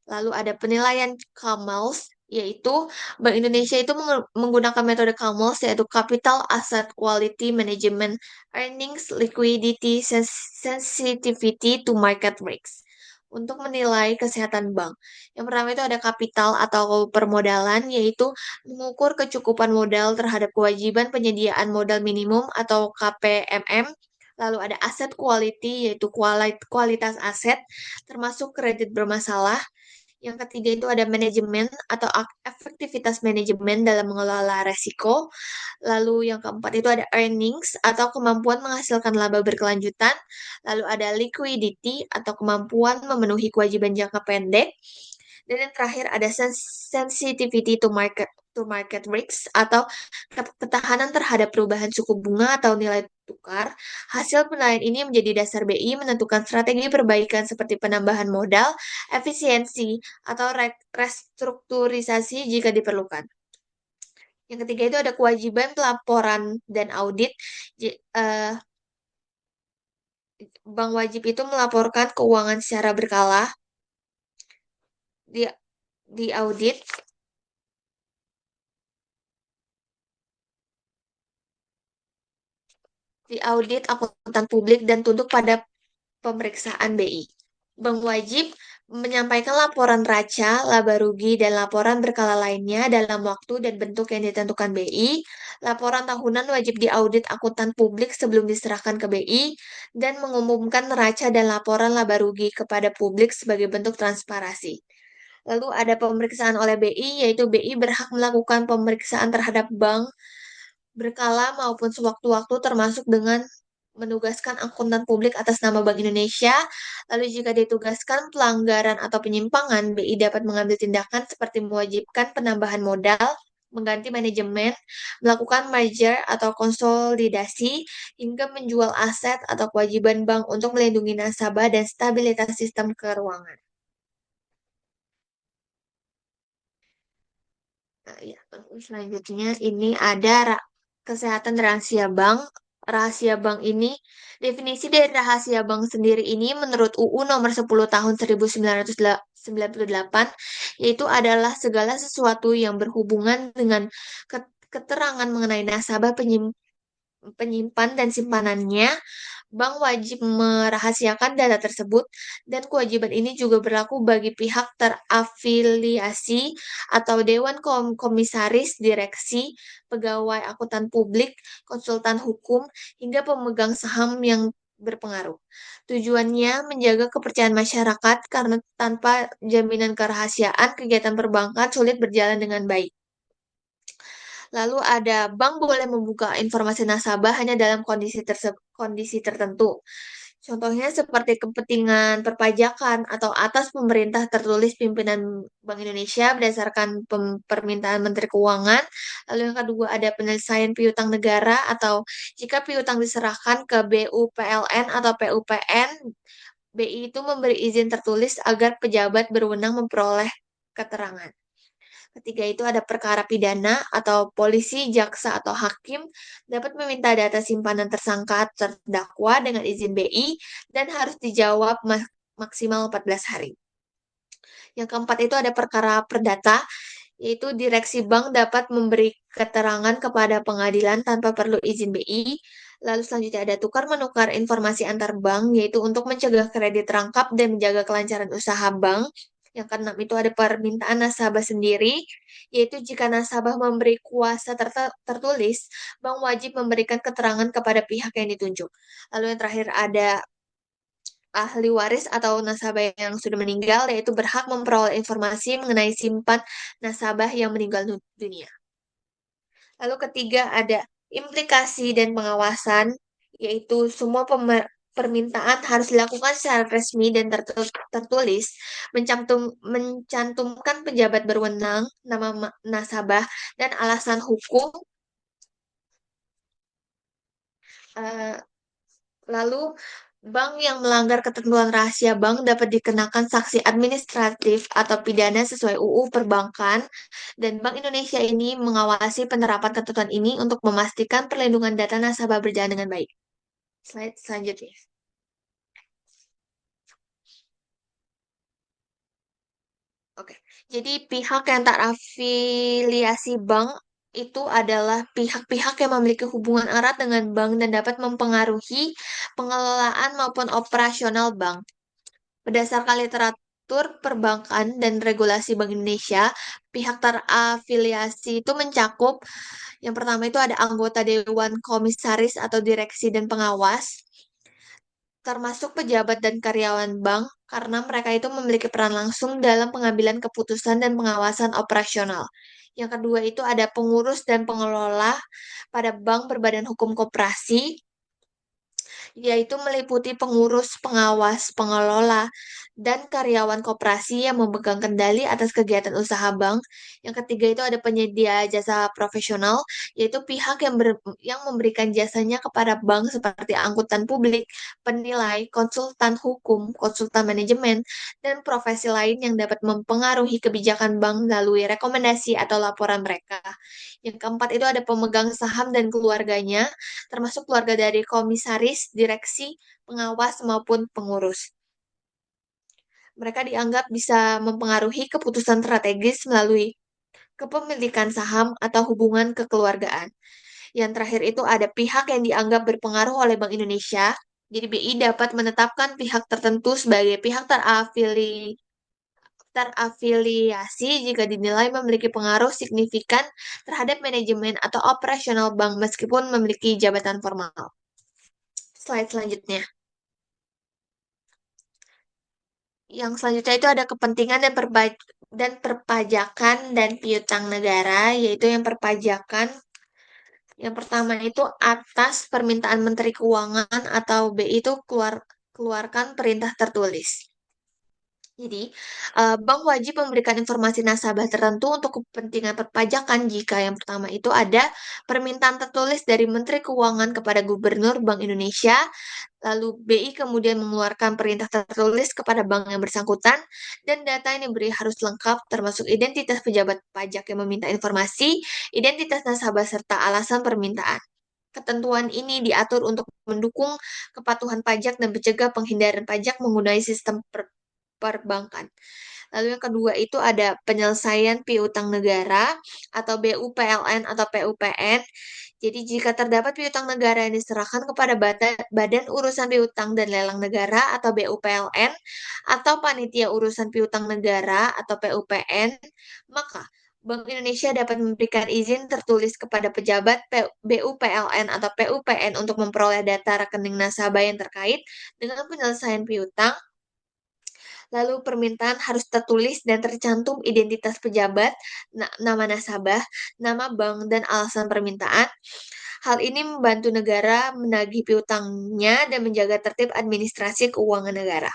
A: Lalu ada penilaian CAMELS, yaitu Bank Indonesia itu menggunakan metode CAMELS, yaitu Capital Asset Quality Management, Earnings, Liquidity, Sensitivity to Market Risks, untuk menilai kesehatan bank. Yang pertama itu ada kapital atau permodalan, yaitu mengukur kecukupan modal terhadap kewajiban penyediaan modal minimum atau KPMM. Lalu ada aset quality, yaitu kualitas aset, termasuk kredit bermasalah. Yang ketiga itu ada manajemen atau efektivitas manajemen dalam mengelola resiko. Lalu yang keempat itu ada earnings atau kemampuan menghasilkan laba berkelanjutan. Lalu ada liquidity atau kemampuan memenuhi kewajiban jangka pendek. Dan yang terakhir ada sensitivity to market risks atau ketahanan terhadap perubahan suku bunga atau nilai tukar. Hasil penilaian ini menjadi dasar BI menentukan strategi perbaikan seperti penambahan modal, efisiensi, atau restrukturisasi jika diperlukan. Yang ketiga itu ada kewajiban pelaporan dan audit. Bank wajib itu melaporkan keuangan secara berkala, di, di audit, akuntan publik dan tunduk pada pemeriksaan BI. Bank wajib menyampaikan laporan raca, laba rugi, dan laporan berkala lainnya dalam waktu dan bentuk yang ditentukan BI. Laporan tahunan wajib diaudit akuntan publik sebelum diserahkan ke BI dan mengumumkan neraca dan laporan laba rugi kepada publik sebagai bentuk transparansi. Lalu ada pemeriksaan oleh BI, yaitu BI berhak melakukan pemeriksaan terhadap bank berkala maupun sewaktu-waktu termasuk dengan menugaskan akuntan publik atas nama Bank Indonesia. Lalu jika ditugaskan pelanggaran atau penyimpangan, BI dapat mengambil tindakan seperti mewajibkan penambahan modal, mengganti manajemen, melakukan merger atau konsolidasi, hingga menjual aset atau kewajiban bank untuk melindungi nasabah dan stabilitas sistem keuangan. Nah, ya, selanjutnya ini ada kesehatan rahasia bank. Rahasia bank ini, definisi dari rahasia bank sendiri ini menurut UU nomor 10 tahun 1998, yaitu adalah segala sesuatu yang berhubungan dengan keterangan mengenai nasabah penyimpan dan simpanannya. Bank wajib merahasiakan data tersebut, dan kewajiban ini juga berlaku bagi pihak terafiliasi atau dewan komisaris, direksi, pegawai akuntan publik, konsultan hukum, hingga pemegang saham yang berpengaruh. Tujuannya menjaga kepercayaan masyarakat karena tanpa jaminan kerahasiaan, kegiatan perbankan sulit berjalan dengan baik. Lalu ada bank boleh membuka informasi nasabah hanya dalam kondisi tertentu. Contohnya seperti kepentingan perpajakan atau atas pemerintah tertulis pimpinan Bank Indonesia berdasarkan permintaan Menteri Keuangan. Lalu yang kedua ada penyelesaian piutang negara atau jika piutang diserahkan ke BUPLN atau PUPN, BI itu memberi izin tertulis agar pejabat berwenang memperoleh keterangan. Ketiga itu ada perkara pidana atau polisi, jaksa, atau hakim dapat meminta data simpanan tersangka terdakwa dengan izin BI dan harus dijawab maksimal 14 hari. Yang keempat itu ada perkara perdata, yaitu direksi bank dapat memberi keterangan kepada pengadilan tanpa perlu izin BI. Lalu selanjutnya ada tukar menukar informasi antar bank, yaitu untuk mencegah kredit rangkap dan menjaga kelancaran usaha bank. Yang keenam itu ada permintaan nasabah sendiri, yaitu jika nasabah memberi kuasa tertulis, bank wajib memberikan keterangan kepada pihak yang ditunjuk. Lalu yang terakhir ada ahli waris atau nasabah yang sudah meninggal, yaitu berhak memperoleh informasi mengenai simpan nasabah yang meninggal dunia. Lalu ketiga ada implikasi dan pengawasan, yaitu semua permintaan harus dilakukan secara resmi dan tertulis, mencantumkan pejabat berwenang, nama nasabah, dan alasan hukum. Eh, Lalu, bank yang melanggar ketentuan rahasia bank dapat dikenakan sanksi administratif atau pidana sesuai UU Perbankan, dan Bank Indonesia ini mengawasi penerapan ketentuan ini untuk memastikan perlindungan data nasabah berjalan dengan baik. Slide selanjutnya. Oke, jadi pihak yang tak afiliasi bank itu adalah pihak-pihak yang memiliki hubungan erat dengan bank dan dapat mempengaruhi pengelolaan maupun operasional bank. Berdasarkan literatur perbankan dan regulasi Bank Indonesia, pihak terafiliasi itu mencakup yang pertama itu ada anggota Dewan Komisaris atau Direksi dan Pengawas, termasuk pejabat dan karyawan bank, karena mereka itu memiliki peran langsung dalam pengambilan keputusan dan pengawasan operasional. Yang kedua itu ada pengurus dan pengelola pada bank berbadan hukum koperasi, yaitu meliputi pengurus, pengawas, pengelola, dan karyawan koperasi yang memegang kendali atas kegiatan usaha bank. Yang ketiga itu ada penyedia jasa profesional, yaitu pihak yang memberikan jasanya kepada bank seperti angkutan publik, penilai, konsultan hukum, konsultan manajemen, dan profesi lain yang dapat mempengaruhi kebijakan bank melalui rekomendasi atau laporan mereka. Yang keempat itu ada pemegang saham dan keluarganya, termasuk keluarga dari komisaris, direksi, pengawas, maupun pengurus. Mereka dianggap bisa mempengaruhi keputusan strategis melalui kepemilikan saham atau hubungan kekeluargaan. Yang terakhir itu ada pihak yang dianggap berpengaruh oleh Bank Indonesia. Jadi BI dapat menetapkan pihak tertentu sebagai pihak terafiliasi jika dinilai memiliki pengaruh signifikan terhadap manajemen atau operasional bank meskipun memiliki jabatan formal. Slide selanjutnya. Yang selanjutnya itu ada kepentingan dan perpajakan dan piutang negara, yaitu yang perpajakan. Yang pertama itu atas permintaan Menteri Keuangan atau BI itu keluarkan perintah tertulis. Jadi, bank wajib memberikan informasi nasabah tertentu untuk kepentingan perpajakan jika yang pertama itu ada permintaan tertulis dari Menteri Keuangan kepada Gubernur Bank Indonesia. Lalu BI kemudian mengeluarkan perintah tertulis kepada bank yang bersangkutan dan data yang diberi harus lengkap termasuk identitas pejabat pajak yang meminta informasi, identitas nasabah serta alasan permintaan. Ketentuan ini diatur untuk mendukung kepatuhan pajak dan mencegah penghindaran pajak menggunakan sistem perbankan. Lalu yang kedua itu ada penyelesaian piutang negara atau BUPLN atau PUPN. Jadi jika terdapat piutang negara yang diserahkan kepada Badan Urusan Piutang dan Lelang Negara atau BUPLN atau Panitia Urusan Piutang Negara atau PUPN, maka Bank Indonesia dapat memberikan izin tertulis kepada pejabat BUPLN atau PUPN untuk memperoleh data rekening nasabah yang terkait dengan penyelesaian piutang. Lalu permintaan harus tertulis dan tercantum identitas pejabat, nama nasabah, nama bank, dan alasan permintaan. Hal ini membantu negara menagih piutangnya dan menjaga tertib administrasi keuangan negara.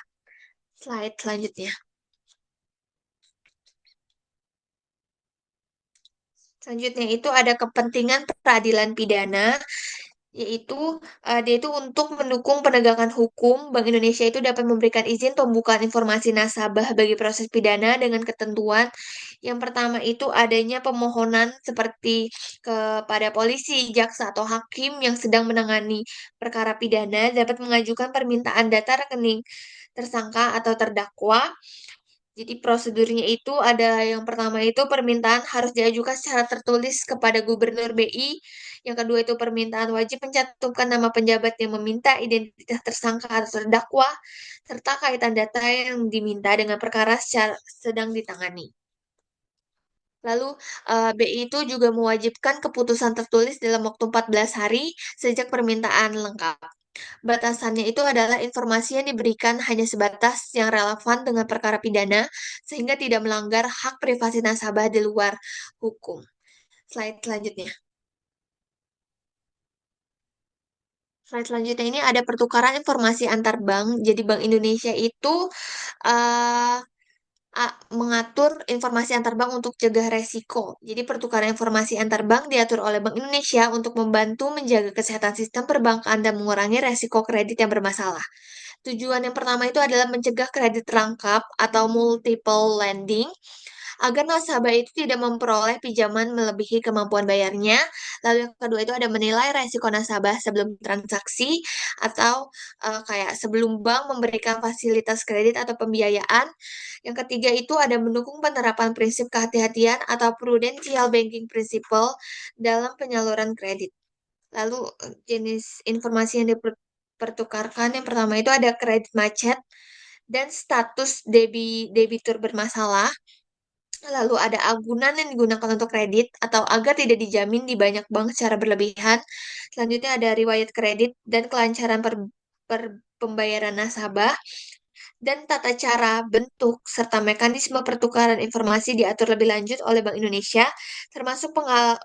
A: Slide selanjutnya. Selanjutnya itu ada kepentingan peradilan pidana, yaitu dia itu untuk mendukung penegakan hukum. Bank Indonesia itu dapat memberikan izin pembukaan informasi nasabah bagi proses pidana dengan ketentuan. Yang pertama itu adanya pemohonan seperti kepada polisi, jaksa, atau hakim yang sedang menangani perkara pidana dapat mengajukan permintaan data rekening tersangka atau terdakwa. Jadi prosedurnya itu ada yang pertama itu permintaan harus diajukan secara tertulis kepada Gubernur BI. Yang kedua itu permintaan wajib mencantumkan nama penjabat yang meminta, identitas tersangka atau terdakwa, serta kaitan data yang diminta dengan perkara secara sedang ditangani. Lalu BI itu juga mewajibkan keputusan tertulis dalam waktu 14 hari sejak permintaan lengkap. Batasannya itu adalah informasi yang diberikan hanya sebatas yang relevan dengan perkara pidana, sehingga tidak melanggar hak privasi nasabah di luar hukum. Slide selanjutnya. Slide selanjutnya ini ada pertukaran informasi antar bank. Jadi Bank Indonesia itu uh, mengatur informasi antar bank untuk cegah resiko. Jadi pertukaran informasi antar bank diatur oleh Bank Indonesia untuk membantu menjaga kesehatan sistem perbankan dan mengurangi resiko kredit yang bermasalah. Tujuan yang pertama itu adalah mencegah kredit rangkap atau multiple lending agar nasabah itu tidak memperoleh pinjaman melebihi kemampuan bayarnya. Lalu yang kedua itu ada menilai resiko nasabah sebelum transaksi atau kayak sebelum bank memberikan fasilitas kredit atau pembiayaan. Yang ketiga itu ada mendukung penerapan prinsip kehati-hatian atau prudential banking principle dalam penyaluran kredit. Lalu jenis informasi yang dipertukarkan yang pertama itu ada kredit macet dan status debitur bermasalah. Lalu ada agunan yang digunakan untuk kredit atau agar tidak dijamin di banyak bank secara berlebihan. Selanjutnya ada riwayat kredit dan kelancaran pembayaran nasabah dan tata cara, bentuk, serta mekanisme pertukaran informasi diatur lebih lanjut oleh Bank Indonesia, termasuk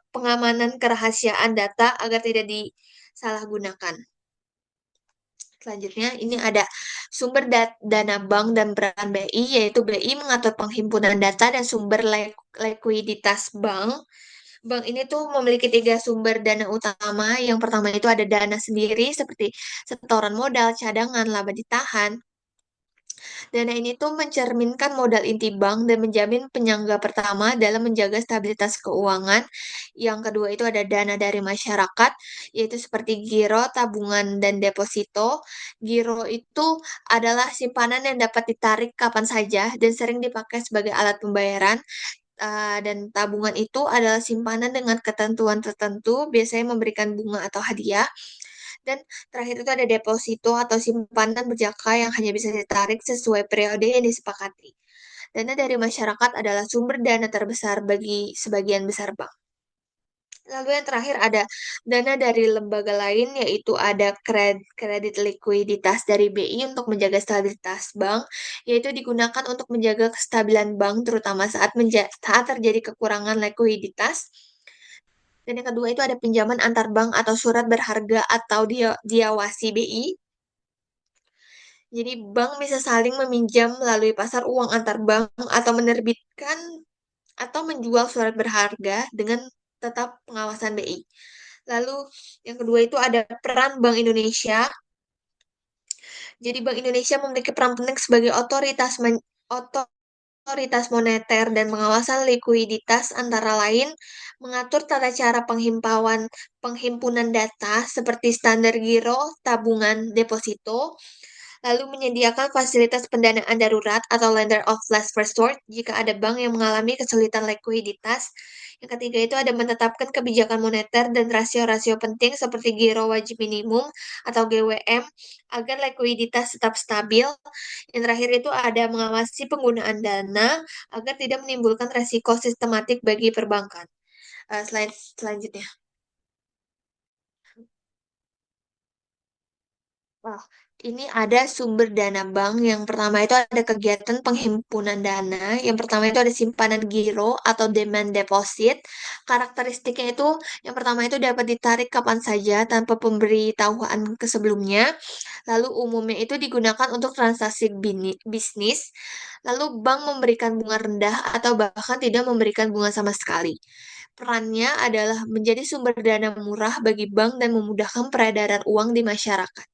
A: pengamanan kerahasiaan data agar tidak disalahgunakan. Selanjutnya, ini ada sumber dana bank dan peran BI, yaitu BI mengatur penghimpunan data dan sumber likuiditas bank. Bank ini tuh memiliki tiga sumber dana utama. Yang pertama itu ada dana sendiri seperti setoran modal, cadangan, laba ditahan. Dana ini tuh mencerminkan modal inti bank dan menjamin penyangga pertama dalam menjaga stabilitas keuangan. Yang kedua itu ada dana dari masyarakat, yaitu seperti giro, tabungan, dan deposito. Giro itu adalah simpanan yang dapat ditarik kapan saja dan sering dipakai sebagai alat pembayaran. Dan tabungan itu adalah simpanan dengan ketentuan tertentu, biasanya memberikan bunga atau hadiah. Dan terakhir itu ada deposito atau simpanan berjangka yang hanya bisa ditarik sesuai periode yang disepakati. Dana dari masyarakat adalah sumber dana terbesar bagi sebagian besar bank. Lalu yang terakhir ada dana dari lembaga lain, yaitu ada kredit likuiditas dari BI untuk menjaga stabilitas bank, yaitu digunakan untuk menjaga kestabilan bank terutama saat terjadi kekurangan likuiditas. Dan yang kedua itu ada pinjaman antar bank atau surat berharga atau diawasi BI. Jadi bank bisa saling meminjam melalui pasar uang antar bank atau menerbitkan atau menjual surat berharga dengan tetap pengawasan BI. Lalu yang kedua itu ada peran Bank Indonesia. Jadi Bank Indonesia memiliki peran penting sebagai otoritas moneter dan pengawasan likuiditas antara lain mengatur tata cara penghimpunan data seperti standar giro, tabungan, deposito, lalu menyediakan fasilitas pendanaan darurat atau lender of last resort jika ada bank yang mengalami kesulitan likuiditas. Yang ketiga itu ada menetapkan kebijakan moneter dan rasio-rasio penting seperti giro wajib minimum atau GWM agar likuiditas tetap stabil. Yang terakhir itu ada mengawasi penggunaan dana agar tidak menimbulkan resiko sistematik bagi perbankan. Slide selanjutnya. Wah, ini ada sumber dana bank. Yang pertama itu ada kegiatan penghimpunan dana. Yang pertama itu ada simpanan giro atau demand deposit. Karakteristiknya itu yang pertama itu dapat ditarik kapan saja tanpa pemberitahuan ke sebelumnya. Lalu umumnya itu digunakan untuk transaksi bisnis. Lalu bank memberikan bunga rendah atau bahkan tidak memberikan bunga sama sekali. Perannya adalah menjadi sumber dana murah bagi bank dan memudahkan peredaran uang di masyarakat.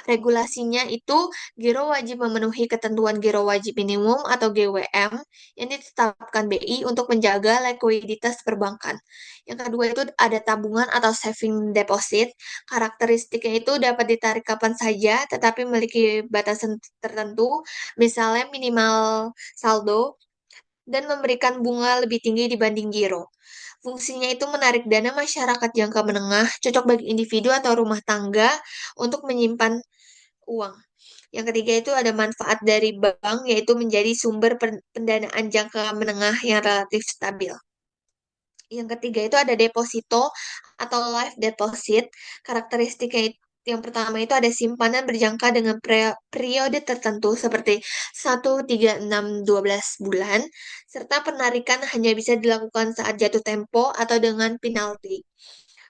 A: Regulasinya itu giro wajib memenuhi ketentuan giro wajib minimum atau GWM yang ditetapkan BI untuk menjaga likuiditas perbankan. Yang kedua itu ada tabungan atau saving deposit. Karakteristiknya itu dapat ditarik kapan saja tetapi memiliki batasan tertentu, misalnya minimal saldo dan memberikan bunga lebih tinggi dibanding giro. Fungsinya itu menarik dana masyarakat jangka menengah, cocok bagi individu atau rumah tangga untuk menyimpan uang. Yang ketiga itu ada manfaat dari bank, yaitu menjadi sumber pendanaan jangka menengah yang relatif stabil. Yang ketiga itu ada deposito atau life deposit. Karakteristiknya yang pertama itu ada simpanan berjangka dengan periode tertentu seperti 1, 3, 6, 12 bulan, serta penarikan hanya bisa dilakukan saat jatuh tempo atau dengan penalti.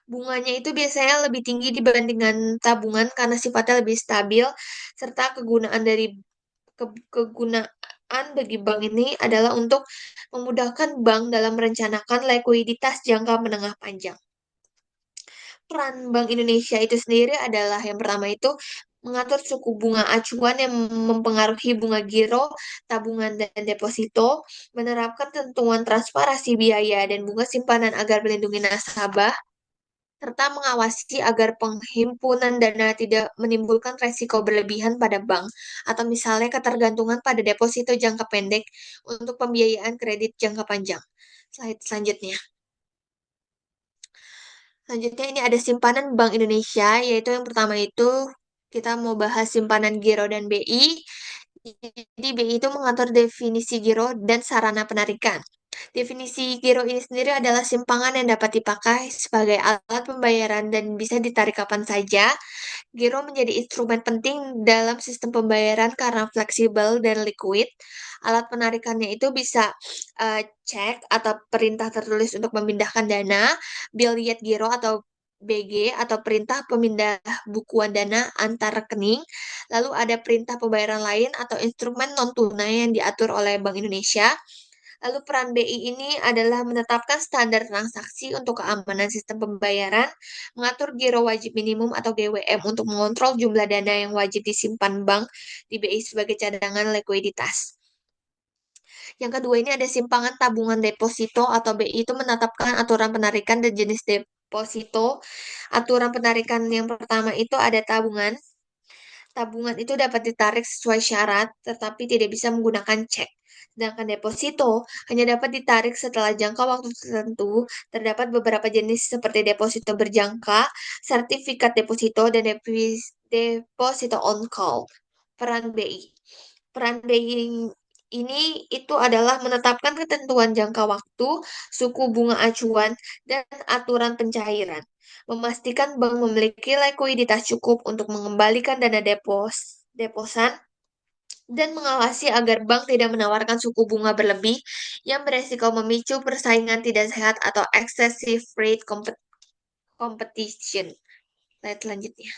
A: Bunganya itu biasanya lebih tinggi dibandingkan tabungan karena sifatnya lebih stabil, serta kegunaan bagi bank ini adalah untuk memudahkan bank dalam merencanakan likuiditas jangka menengah panjang. Peran Bank Indonesia itu sendiri adalah yang pertama itu mengatur suku bunga acuan yang mempengaruhi bunga giro, tabungan, dan deposito, menerapkan ketentuan transparansi biaya dan bunga simpanan agar melindungi nasabah, serta mengawasi agar penghimpunan dana tidak menimbulkan resiko berlebihan pada bank, atau misalnya ketergantungan pada deposito jangka pendek untuk pembiayaan kredit jangka panjang. Slide selanjutnya. Selanjutnya ini ada simpanan Bank Indonesia, yaitu yang pertama itu kita mau bahas simpanan giro dan BI. Jadi BI itu mengatur definisi giro dan sarana penarikan. Definisi giro ini sendiri adalah simpangan yang dapat dipakai sebagai alat pembayaran dan bisa ditarik kapan saja. Giro menjadi instrumen penting dalam sistem pembayaran karena fleksibel dan liquid. Alat penarikannya itu bisa cek atau perintah tertulis untuk memindahkan dana, biliet giro atau BG atau perintah pemindah bukuan dana antar rekening. Lalu ada perintah pembayaran lain atau instrumen non tunai yang diatur oleh Bank Indonesia. Lalu peran BI ini adalah menetapkan standar transaksi untuk keamanan sistem pembayaran, mengatur giro wajib minimum atau GWM untuk mengontrol jumlah dana yang wajib disimpan bank di BI sebagai cadangan likuiditas. Yang kedua ini ada simpangan tabungan deposito atau BI itu menetapkan aturan penarikan dan jenis deposito. Aturan penarikan yang pertama itu ada tabungan. Tabungan itu dapat ditarik sesuai syarat, tetapi tidak bisa menggunakan cek. Sedangkan deposito hanya dapat ditarik setelah jangka waktu tertentu. Terdapat beberapa jenis seperti deposito berjangka, sertifikat deposito, dan deposito on call. Peran BI. Peran BI ini itu adalah menetapkan ketentuan jangka waktu, suku bunga acuan, dan aturan pencairan. Memastikan bank memiliki likuiditas cukup untuk mengembalikan dana deposan dan mengawasi agar bank tidak menawarkan suku bunga berlebih yang beresiko memicu persaingan tidak sehat atau excessive rate competition. Slide selanjutnya.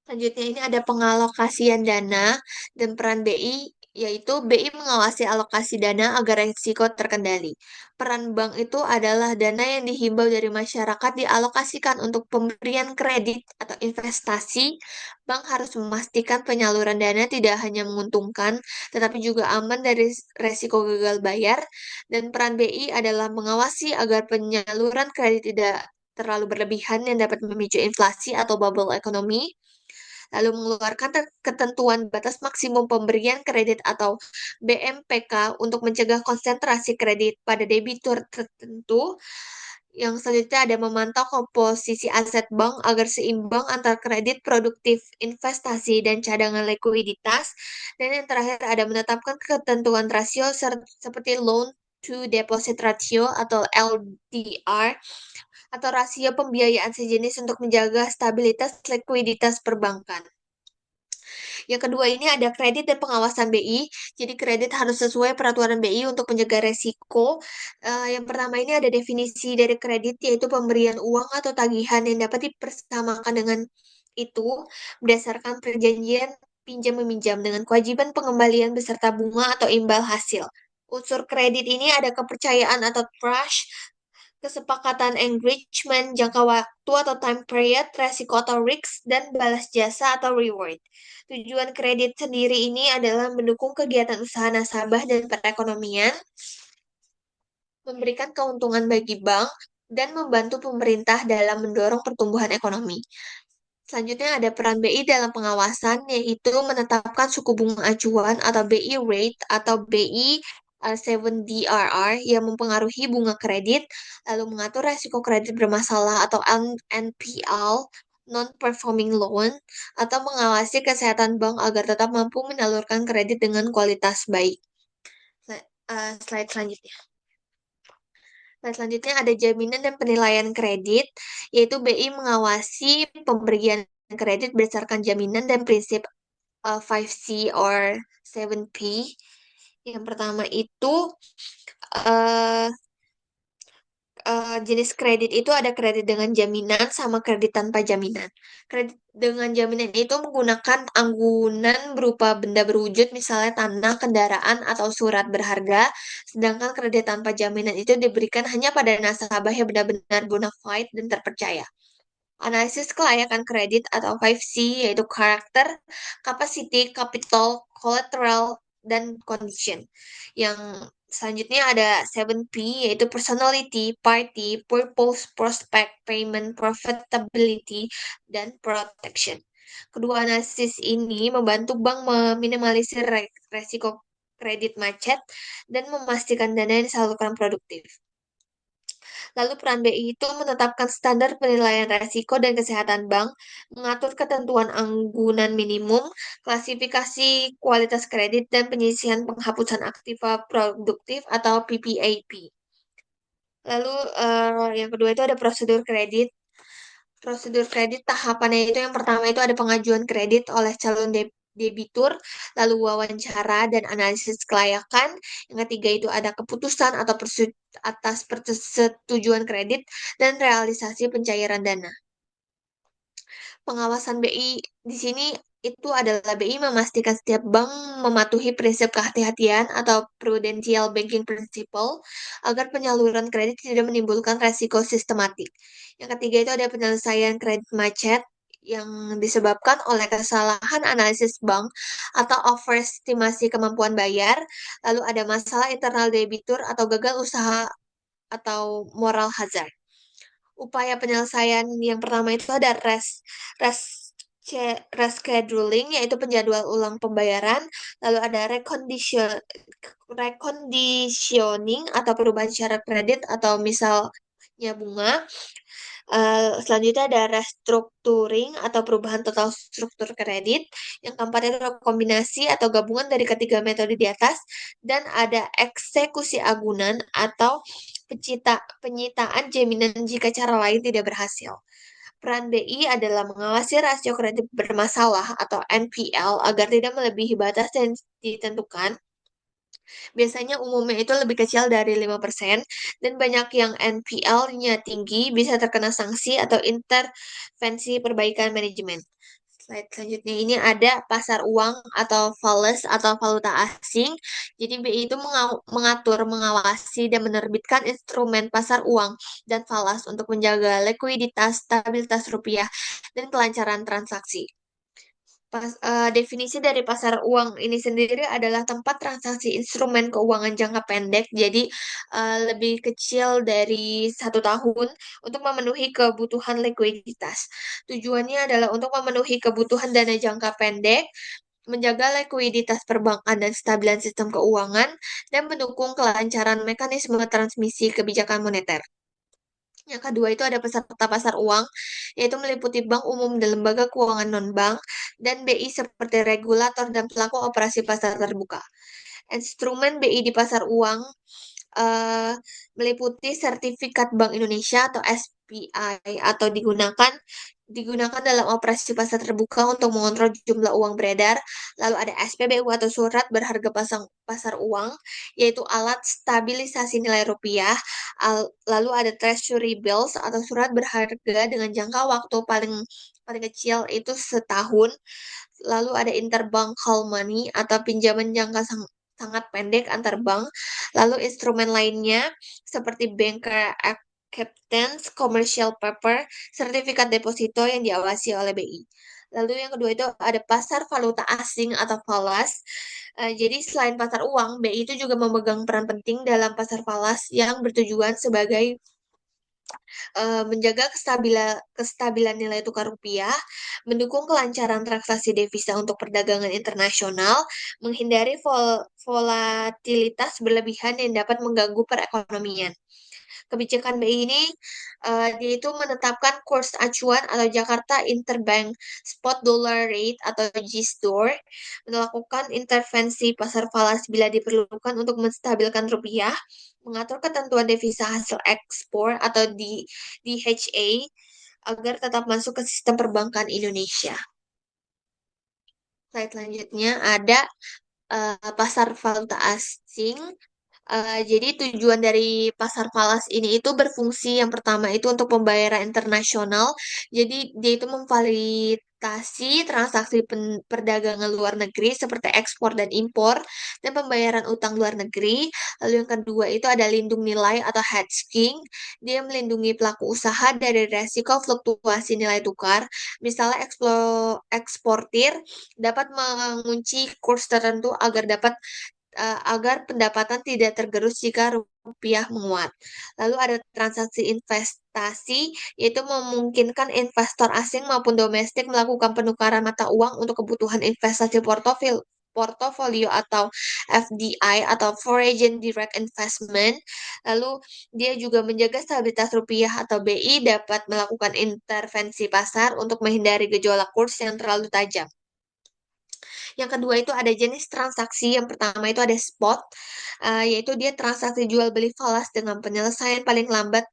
A: Selanjutnya ini ada pengalokasian dana dan peran BI, yaitu BI mengawasi alokasi dana agar risiko terkendali. Peran bank itu adalah dana yang dihimbau dari masyarakat dialokasikan untuk pemberian kredit atau investasi. Bank harus memastikan penyaluran dana tidak hanya menguntungkan, tetapi juga aman dari resiko gagal bayar. Dan peran BI adalah mengawasi agar penyaluran kredit tidak terlalu berlebihan yang dapat memicu inflasi atau bubble ekonomi, lalu mengeluarkan ketentuan batas maksimum pemberian kredit atau BMPK untuk mencegah konsentrasi kredit pada debitur tertentu. Yang selanjutnya ada memantau komposisi aset bank agar seimbang antara kredit produktif, investasi, dan cadangan likuiditas. Dan yang terakhir ada menetapkan ketentuan rasio seperti loan to deposit ratio atau LDR atau rasio pembiayaan sejenis untuk menjaga stabilitas likuiditas perbankan. Yang kedua ini ada kredit dan pengawasan BI. Jadi kredit harus sesuai peraturan BI untuk mencegah resiko. Yang pertama ini ada definisi dari kredit, yaitu pemberian uang atau tagihan yang dapat dipersamakan dengan itu berdasarkan perjanjian pinjam meminjam dengan kewajiban pengembalian beserta bunga atau imbal hasil. Unsur kredit ini ada kepercayaan atau trust, kesepakatan engagement, jangka waktu atau time period, resiko atau risk, dan balas jasa atau reward. Tujuan kredit sendiri ini adalah mendukung kegiatan usaha nasabah dan perekonomian, memberikan keuntungan bagi bank, dan membantu pemerintah dalam mendorong pertumbuhan ekonomi. Selanjutnya ada peran BI dalam pengawasan, yaitu menetapkan suku bunga acuan atau BI rate atau BI 7DRR yang mempengaruhi bunga kredit, lalu mengatur resiko kredit bermasalah atau NPL, non-performing loan, atau mengawasi kesehatan bank agar tetap mampu menyalurkan kredit dengan kualitas baik. Slide selanjutnya. Nah, selanjutnya ada jaminan dan penilaian kredit, yaitu BI mengawasi pemberian kredit berdasarkan jaminan dan prinsip 5C or 7P. Yang pertama itu uh, jenis kredit itu ada kredit dengan jaminan sama kredit tanpa jaminan. Kredit dengan jaminan itu menggunakan anggunan berupa benda berwujud, misalnya tanah, kendaraan, atau surat berharga. Sedangkan kredit tanpa jaminan itu diberikan hanya pada nasabah yang benar-benar bona fide dan terpercaya. Analisis kelayakan kredit atau 5C yaitu karakter, capacity, capital, collateral, dan condition. Yang selanjutnya ada 7P yaitu personality, party, purpose, prospect, payment, profitability, dan protection. Kedua analisis ini membantu bank meminimalisir resiko kredit macet dan memastikan dana yang disalurkan produktif. Lalu peran BI itu menetapkan standar penilaian risiko dan kesehatan bank, mengatur ketentuan anggunan minimum, klasifikasi kualitas kredit, dan penyisihan penghapusan aktiva produktif atau PPAP. Lalu yang kedua itu ada prosedur kredit. Prosedur kredit tahapannya itu yang pertama itu ada pengajuan kredit oleh calon debitur, lalu wawancara dan analisis kelayakan. Yang ketiga itu ada keputusan atau atas persetujuan kredit dan realisasi pencairan dana. Pengawasan BI di sini itu adalah BI memastikan setiap bank mematuhi prinsip kehati-hatian atau prudential banking principle agar penyaluran kredit tidak menimbulkan resiko sistematik. Yang ketiga itu ada penyelesaian kredit macet yang disebabkan oleh kesalahan analisis bank atau overestimasi kemampuan bayar, lalu ada masalah internal debitur atau gagal usaha atau moral hazard. Upaya penyelesaian yang pertama itu ada res, rescheduling, yaitu penjadwal ulang pembayaran, lalu ada reconditioning atau perubahan syarat kredit atau misalnya bunga. Selanjutnya ada restructuring atau perubahan total struktur kredit. Yang keempat itu kombinasi atau gabungan dari ketiga metode di atas. Dan ada eksekusi agunan atau penyitaan jaminan jika cara lain tidak berhasil. Peran BI adalah mengawasi rasio kredit bermasalah atau NPL agar tidak melebihi batas yang ditentukan. Biasanya umumnya itu lebih kecil dari 5% dan banyak yang NPL-nya tinggi bisa terkena sanksi atau intervensi perbaikan manajemen. Slide selanjutnya ini ada pasar uang atau VALS atau valuta asing. Jadi BI itu mengatur, mengawasi, dan menerbitkan instrumen pasar uang dan falas untuk menjaga likuiditas, stabilitas rupiah, dan kelancaran transaksi. Definisi dari pasar uang ini sendiri adalah tempat transaksi instrumen keuangan jangka pendek, jadi lebih kecil dari 1 tahun untuk memenuhi kebutuhan likuiditas. Tujuannya adalah untuk memenuhi kebutuhan dana jangka pendek, menjaga likuiditas perbankan dan stabilan sistem keuangan, dan mendukung kelancaran mekanisme transmisi kebijakan moneter. Yang kedua itu ada peserta pasar uang, yaitu meliputi bank umum dan lembaga keuangan non-bank, dan BI seperti regulator dan pelaku operasi pasar terbuka. Instrumen BI di pasar uang meliputi sertifikat Bank Indonesia atau SPI atau digunakan dalam operasi pasar terbuka untuk mengontrol jumlah uang beredar. Lalu ada SPBU atau surat berharga pasar uang, yaitu alat stabilisasi nilai rupiah. Lalu ada treasury bills atau surat berharga dengan jangka waktu paling paling kecil itu setahun. Lalu ada interbank call money atau pinjaman jangka sangat pendek antar bank. Lalu instrumen lainnya seperti banker Acceptance Commercial Paper, sertifikat deposito yang diawasi oleh BI. Lalu yang kedua itu ada pasar valuta asing atau falas. Jadi selain pasar uang, BI itu juga memegang peran penting dalam pasar falas yang bertujuan sebagai menjaga kestabilan nilai tukar rupiah, mendukung kelancaran transaksi devisa untuk perdagangan internasional, menghindari volatilitas berlebihan yang dapat mengganggu perekonomian. Kebijakan BI ini dia itu menetapkan kurs acuan atau Jakarta Interbank Spot Dollar Rate atau JISDOR, melakukan intervensi pasar falas bila diperlukan untuk menstabilkan rupiah, mengatur ketentuan devisa hasil ekspor atau DHA agar tetap masuk ke sistem perbankan Indonesia. Slide selanjutnya ada pasar valuta asing. Jadi tujuan dari pasar falas ini itu berfungsi yang pertama itu untuk pembayaran internasional. Jadi dia itu memfasilitasi transaksi perdagangan luar negeri seperti ekspor dan impor dan pembayaran utang luar negeri. Lalu yang kedua itu ada lindung nilai atau hedging. Dia melindungi pelaku usaha dari resiko fluktuasi nilai tukar. Misalnya eksportir dapat mengunci kurs tertentu agar pendapatan tidak tergerus jika rupiah menguat. Lalu ada transaksi investasi, yaitu memungkinkan investor asing maupun domestik melakukan penukaran mata uang untuk kebutuhan investasi portofolio atau FDI atau Foreign Direct Investment. Lalu dia juga menjaga stabilitas rupiah atau BI dapat melakukan intervensi pasar untuk menghindari gejolak kurs yang terlalu tajam. Yang kedua itu ada jenis transaksi. Yang pertama itu ada spot, yaitu dia transaksi jual beli falas dengan penyelesaian paling lambat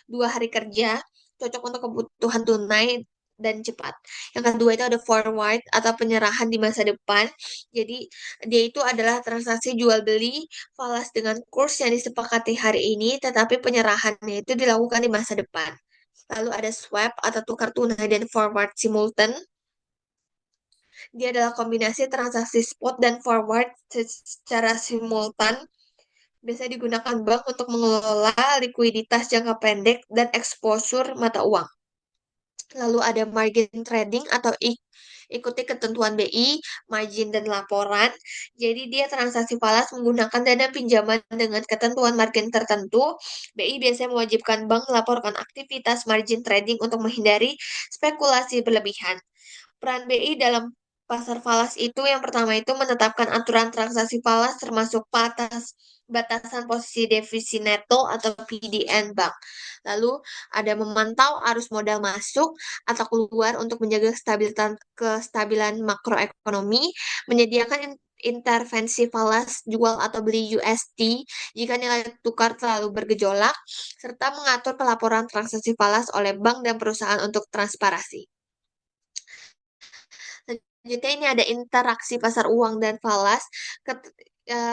A: 2 hari kerja, cocok untuk kebutuhan tunai dan cepat. Yang kedua itu ada forward atau penyerahan di masa depan. Jadi dia itu adalah transaksi jual beli falas dengan kurs yang disepakati hari ini, tetapi penyerahannya itu dilakukan di masa depan. Lalu ada swap atau tukar tunai dan forward simultan. Dia adalah kombinasi transaksi spot dan forward secara simultan. Biasanya digunakan bank untuk mengelola likuiditas jangka pendek dan eksposur mata uang. Lalu ada margin trading atau ikuti ketentuan BI, margin dan laporan. Jadi dia transaksi falas menggunakan dana pinjaman dengan ketentuan margin tertentu. BI biasanya mewajibkan bank melaporkan aktivitas margin trading untuk menghindari spekulasi berlebihan. Peran BI dalam pasar falas itu yang pertama itu menetapkan aturan transaksi falas termasuk batasan posisi defisit neto atau PDN bank. Lalu ada memantau arus modal masuk atau keluar untuk menjaga kestabilan makroekonomi, menyediakan intervensi falas jual atau beli USD jika nilai tukar terlalu bergejolak, serta mengatur pelaporan transaksi falas oleh bank dan perusahaan untuk transparansi. Selanjutnya ini ada interaksi pasar uang dan falas.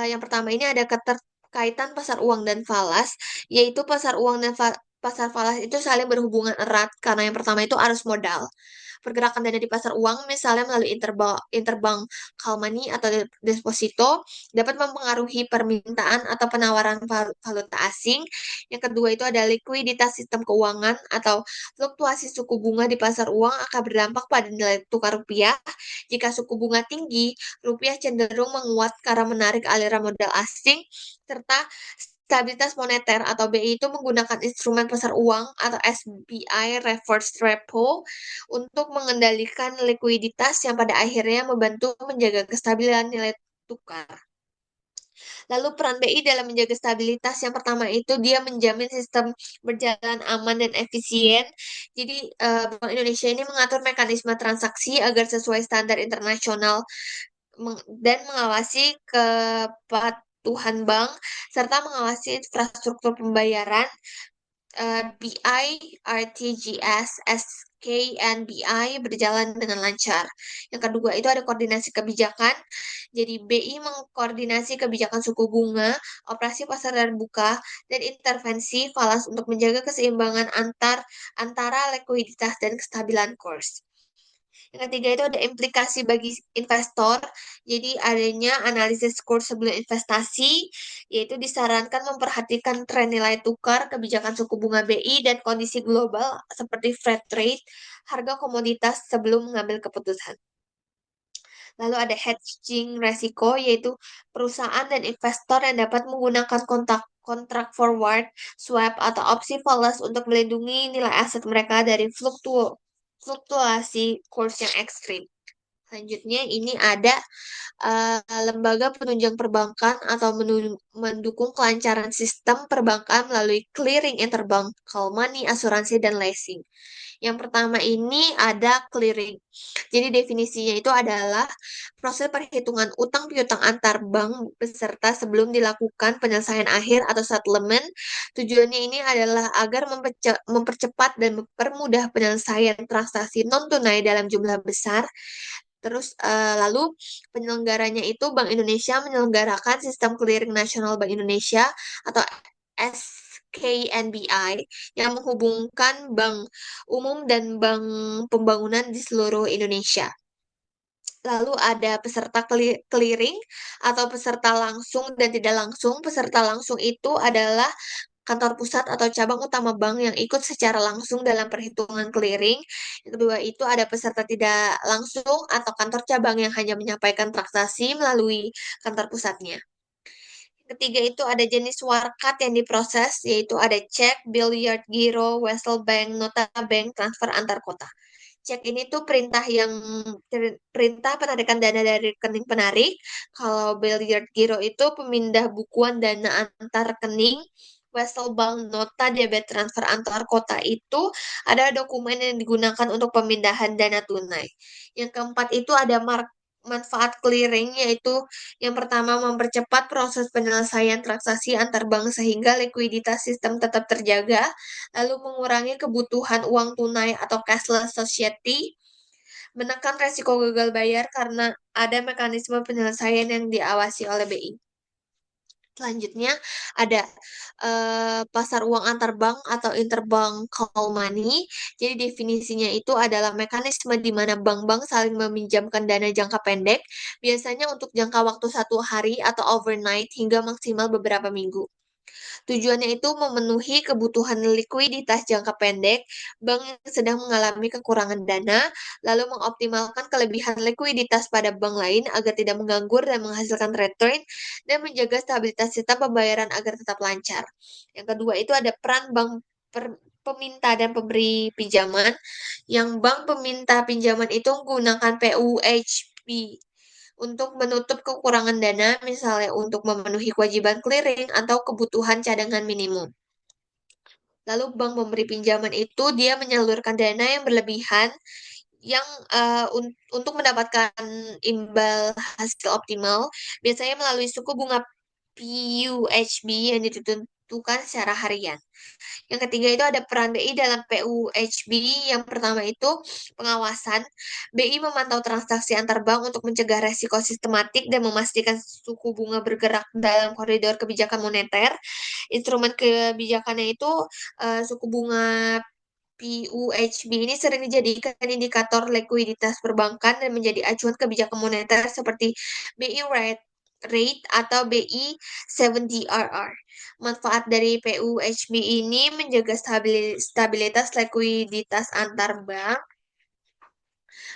A: Yang pertama ini ada keterkaitan pasar uang dan falas, yaitu pasar uang dan pasar falas itu saling berhubungan erat karena yang pertama itu arus modal. Pergerakan dana di pasar uang misalnya melalui interbank call money atau deposito dapat mempengaruhi permintaan atau penawaran valuta asing. Yang kedua itu ada likuiditas sistem keuangan atau fluktuasi suku bunga di pasar uang akan berdampak pada nilai tukar rupiah. Jika suku bunga tinggi, rupiah cenderung menguat karena menarik aliran modal asing, serta stabilitas moneter atau BI itu menggunakan instrumen pasar uang atau SBI reverse repo untuk mengendalikan likuiditas yang pada akhirnya membantu menjaga kestabilan nilai tukar. Lalu peran BI dalam menjaga stabilitas yang pertama itu dia menjamin sistem berjalan aman dan efisien. Jadi Bank Indonesia ini mengatur mekanisme transaksi agar sesuai standar internasional dan mengawasi kepatuhan bank serta mengawasi infrastruktur pembayaran BI, RTGS, SKNBI berjalan dengan lancar. Yang kedua itu ada koordinasi kebijakan. Jadi BI mengkoordinasi kebijakan suku bunga, operasi pasar terbuka, dan intervensi falas untuk menjaga keseimbangan antara likuiditas dan kestabilan kurs. Yang ketiga itu ada implikasi bagi investor. Jadi adanya analisis kurs sebelum investasi, yaitu disarankan memperhatikan tren nilai tukar, kebijakan suku bunga BI, dan kondisi global seperti freight rate, harga komoditas sebelum mengambil keputusan. Lalu ada hedging resiko, yaitu perusahaan dan investor yang dapat menggunakan kontrak forward, swap, atau opsi volas untuk melindungi nilai aset mereka dari fluktuasi kurs yang ekstrim. Selanjutnya ini ada lembaga penunjang perbankan atau mendukung kelancaran sistem perbankan melalui clearing interbank, call money, asuransi, dan leasing. Yang pertama ini ada clearing. Jadi definisinya itu adalah proses perhitungan utang piutang antar bank beserta sebelum dilakukan penyelesaian akhir atau settlement. Tujuannya ini adalah agar mempercepat dan mempermudah penyelesaian transaksi non-tunai dalam jumlah besar. Terus lalu penyelenggaranya itu Bank Indonesia menyelenggarakan sistem clearing nasional Bank Indonesia atau SKNBI yang menghubungkan bank umum dan bank pembangunan di seluruh Indonesia. Lalu ada peserta clearing atau peserta langsung dan tidak langsung. Peserta langsung itu adalah kantor pusat atau cabang utama bank yang ikut secara langsung dalam perhitungan clearing. Yang kedua itu ada peserta tidak langsung atau kantor cabang yang hanya menyampaikan transaksi melalui kantor pusatnya. Yang ketiga itu ada jenis warkat yang diproses, yaitu ada cek, billiard, giro, wesel bank, nota bank, transfer antar kota. Cek ini tuh perintah penarikan dana dari rekening penarik. Kalau billiard giro itu pemindah bukuan dana antar rekening. Wesel bank nota debit transfer antar kota itu ada dokumen yang digunakan untuk pemindahan dana tunai. Yang keempat itu ada manfaat clearing, yaitu yang pertama mempercepat proses penyelesaian transaksi antar bank sehingga likuiditas sistem tetap terjaga, lalu mengurangi kebutuhan uang tunai atau cashless society, menekan resiko gagal bayar karena ada mekanisme penyelesaian yang diawasi oleh BI. Selanjutnya ada pasar uang antar bank atau interbank call money. Jadi definisinya itu adalah mekanisme di mana bank-bank saling meminjamkan dana jangka pendek, biasanya untuk jangka waktu 1 hari atau overnight hingga maksimal beberapa minggu. Tujuannya itu memenuhi kebutuhan likuiditas jangka pendek bank yang sedang mengalami kekurangan dana, lalu mengoptimalkan kelebihan likuiditas pada bank lain agar tidak mengganggu dan menghasilkan return, dan menjaga stabilitas sistem pembayaran agar tetap lancar. Yang kedua itu ada peran bank peminta dan pemberi pinjaman. Yang bank peminta pinjaman itu menggunakan PUHP untuk menutup kekurangan dana, misalnya untuk memenuhi kewajiban clearing atau kebutuhan cadangan minimum. Lalu bank memberi pinjaman itu dia menyalurkan dana yang berlebihan yang untuk mendapatkan imbal hasil optimal, biasanya melalui suku bunga PUHB yang ditentukan secara harian. Yang ketiga itu ada peran BI dalam PUHB. Yang pertama itu pengawasan. BI memantau transaksi antar bank untuk mencegah resiko sistematik dan memastikan suku bunga bergerak dalam koridor kebijakan moneter. Instrumen kebijakannya itu suku bunga PUHB ini sering dijadikan indikator likuiditas perbankan dan menjadi acuan kebijakan moneter seperti BI rate atau BI 7DRR. Manfaat dari PUHB ini menjaga stabilitas likuiditas antar bank,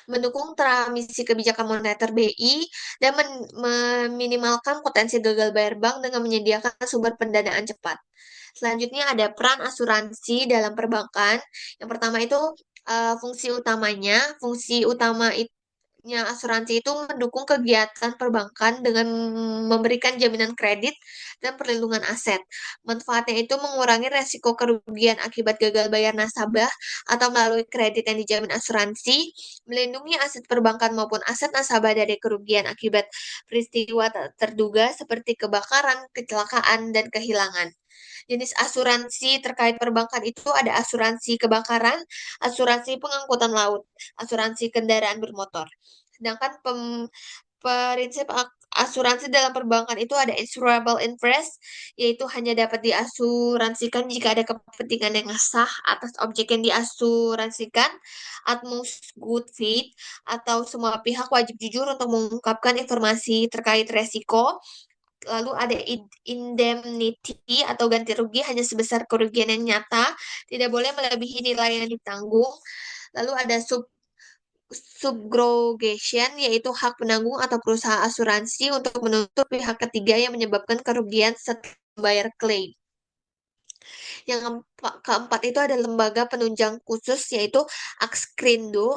A: mendukung transmisi kebijakan moneter BI, dan meminimalkan potensi gagal bayar bank dengan menyediakan sumber pendanaan cepat. Selanjutnya ada peran asuransi dalam perbankan. Yang pertama itu fungsi utama asuransi itu mendukung kegiatan perbankan dengan memberikan jaminan kredit dan perlindungan aset. Manfaatnya itu mengurangi resiko kerugian akibat gagal bayar nasabah atau melalui kredit yang dijamin asuransi, melindungi aset perbankan maupun aset nasabah dari kerugian akibat peristiwa terduga seperti kebakaran, kecelakaan, dan kehilangan. Jenis asuransi terkait perbankan itu ada asuransi kebakaran, asuransi pengangkutan laut, asuransi kendaraan bermotor. Sedangkan prinsip asuransi dalam perbankan itu ada insurable interest, yaitu hanya dapat diasuransikan jika ada kepentingan yang sah atas objek yang diasuransikan, utmost good faith, atau semua pihak wajib jujur untuk mengungkapkan informasi terkait resiko. Lalu ada indemnity atau ganti rugi hanya sebesar kerugian yang nyata, tidak boleh melebihi nilai yang ditanggung. Lalu ada subrogation, yaitu hak penanggung atau perusahaan asuransi untuk menuntut pihak ketiga yang menyebabkan kerugian setelah membayar klaim. Yang keempat itu ada lembaga penunjang khusus, yaitu Axcrindo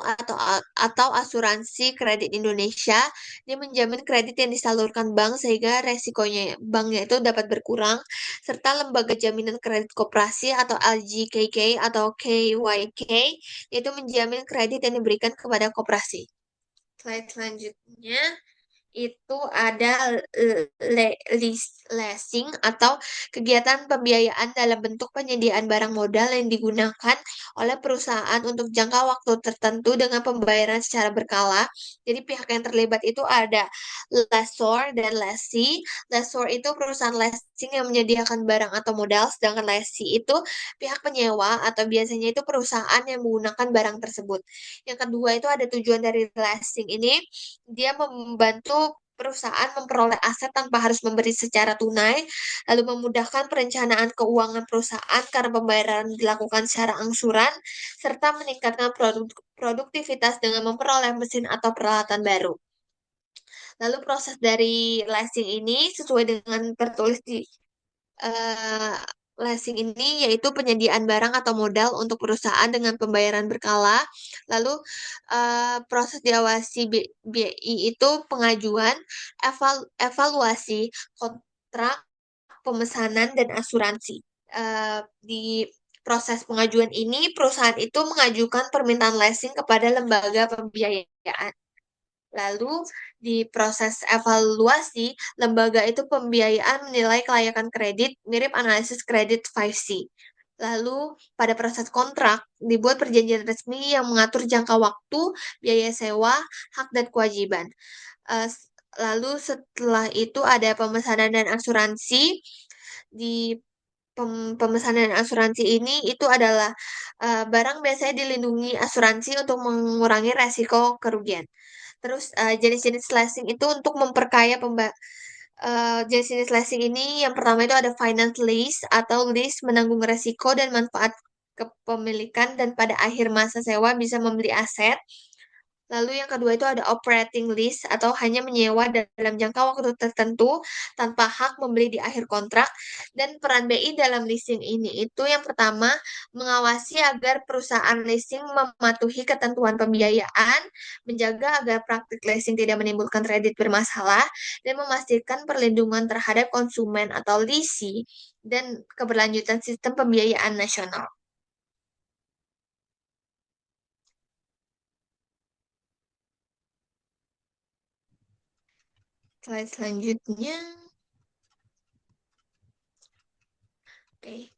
A: atau Asuransi Kredit Indonesia. Dia menjamin kredit yang disalurkan bank sehingga resikonya banknya itu dapat berkurang, serta lembaga jaminan kredit koperasi atau LGKK atau KYK, yaitu menjamin kredit yang diberikan kepada koperasi. Slide selanjutnya itu ada leasing atau kegiatan pembiayaan dalam bentuk penyediaan barang modal yang digunakan oleh perusahaan untuk jangka waktu tertentu dengan pembayaran secara berkala. Jadi pihak yang terlibat itu ada lessor dan lessee. Lessor itu perusahaan leasing yang menyediakan barang atau modal, sedangkan lessee itu pihak penyewa atau biasanya itu perusahaan yang menggunakan barang tersebut. Yang kedua itu ada tujuan dari leasing ini, dia membantu perusahaan memperoleh aset tanpa harus memberi secara tunai, lalu memudahkan perencanaan keuangan perusahaan karena pembayaran dilakukan secara angsuran, serta meningkatkan produktivitas dengan memperoleh mesin atau peralatan baru. Lalu proses dari leasing ini sesuai dengan tertulis di eh, leasing ini yaitu penyediaan barang atau modal untuk perusahaan dengan pembayaran berkala. Lalu proses diawasi BI itu pengajuan, evaluasi kontrak, pemesanan dan asuransi. Di proses pengajuan ini perusahaan itu mengajukan permintaan leasing kepada lembaga pembiayaan. Lalu di proses evaluasi, lembaga itu pembiayaan menilai kelayakan kredit mirip analisis kredit 5C. Lalu pada proses kontrak, dibuat perjanjian resmi yang mengatur jangka waktu, biaya sewa, hak dan kewajiban. Eh, Lalu setelah itu ada pemesanan dan asuransi. Di pemesanan asuransi ini itu adalah barang biasanya dilindungi asuransi untuk mengurangi resiko kerugian. Terus jenis-jenis leasing itu untuk memperkaya jenis-jenis leasing ini yang pertama itu ada finance lease atau lease menanggung resiko dan manfaat kepemilikan dan pada akhir masa sewa bisa membeli aset. Lalu yang kedua itu ada operating lease atau hanya menyewa dalam jangka waktu tertentu tanpa hak membeli di akhir kontrak. Dan peran BI dalam leasing ini itu yang pertama mengawasi agar perusahaan leasing mematuhi ketentuan pembiayaan, menjaga agar praktik leasing tidak menimbulkan kredit bermasalah, dan memastikan perlindungan terhadap konsumen atau leasing dan keberlanjutan sistem pembiayaan nasional. Slide selanjutnya. Oke.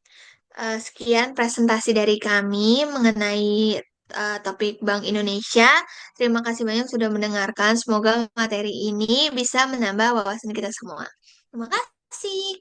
A: Sekian presentasi dari kami mengenai topik Bank Indonesia. Terima kasih banyak sudah mendengarkan. Semoga materi ini bisa menambah wawasan kita semua. Terima kasih.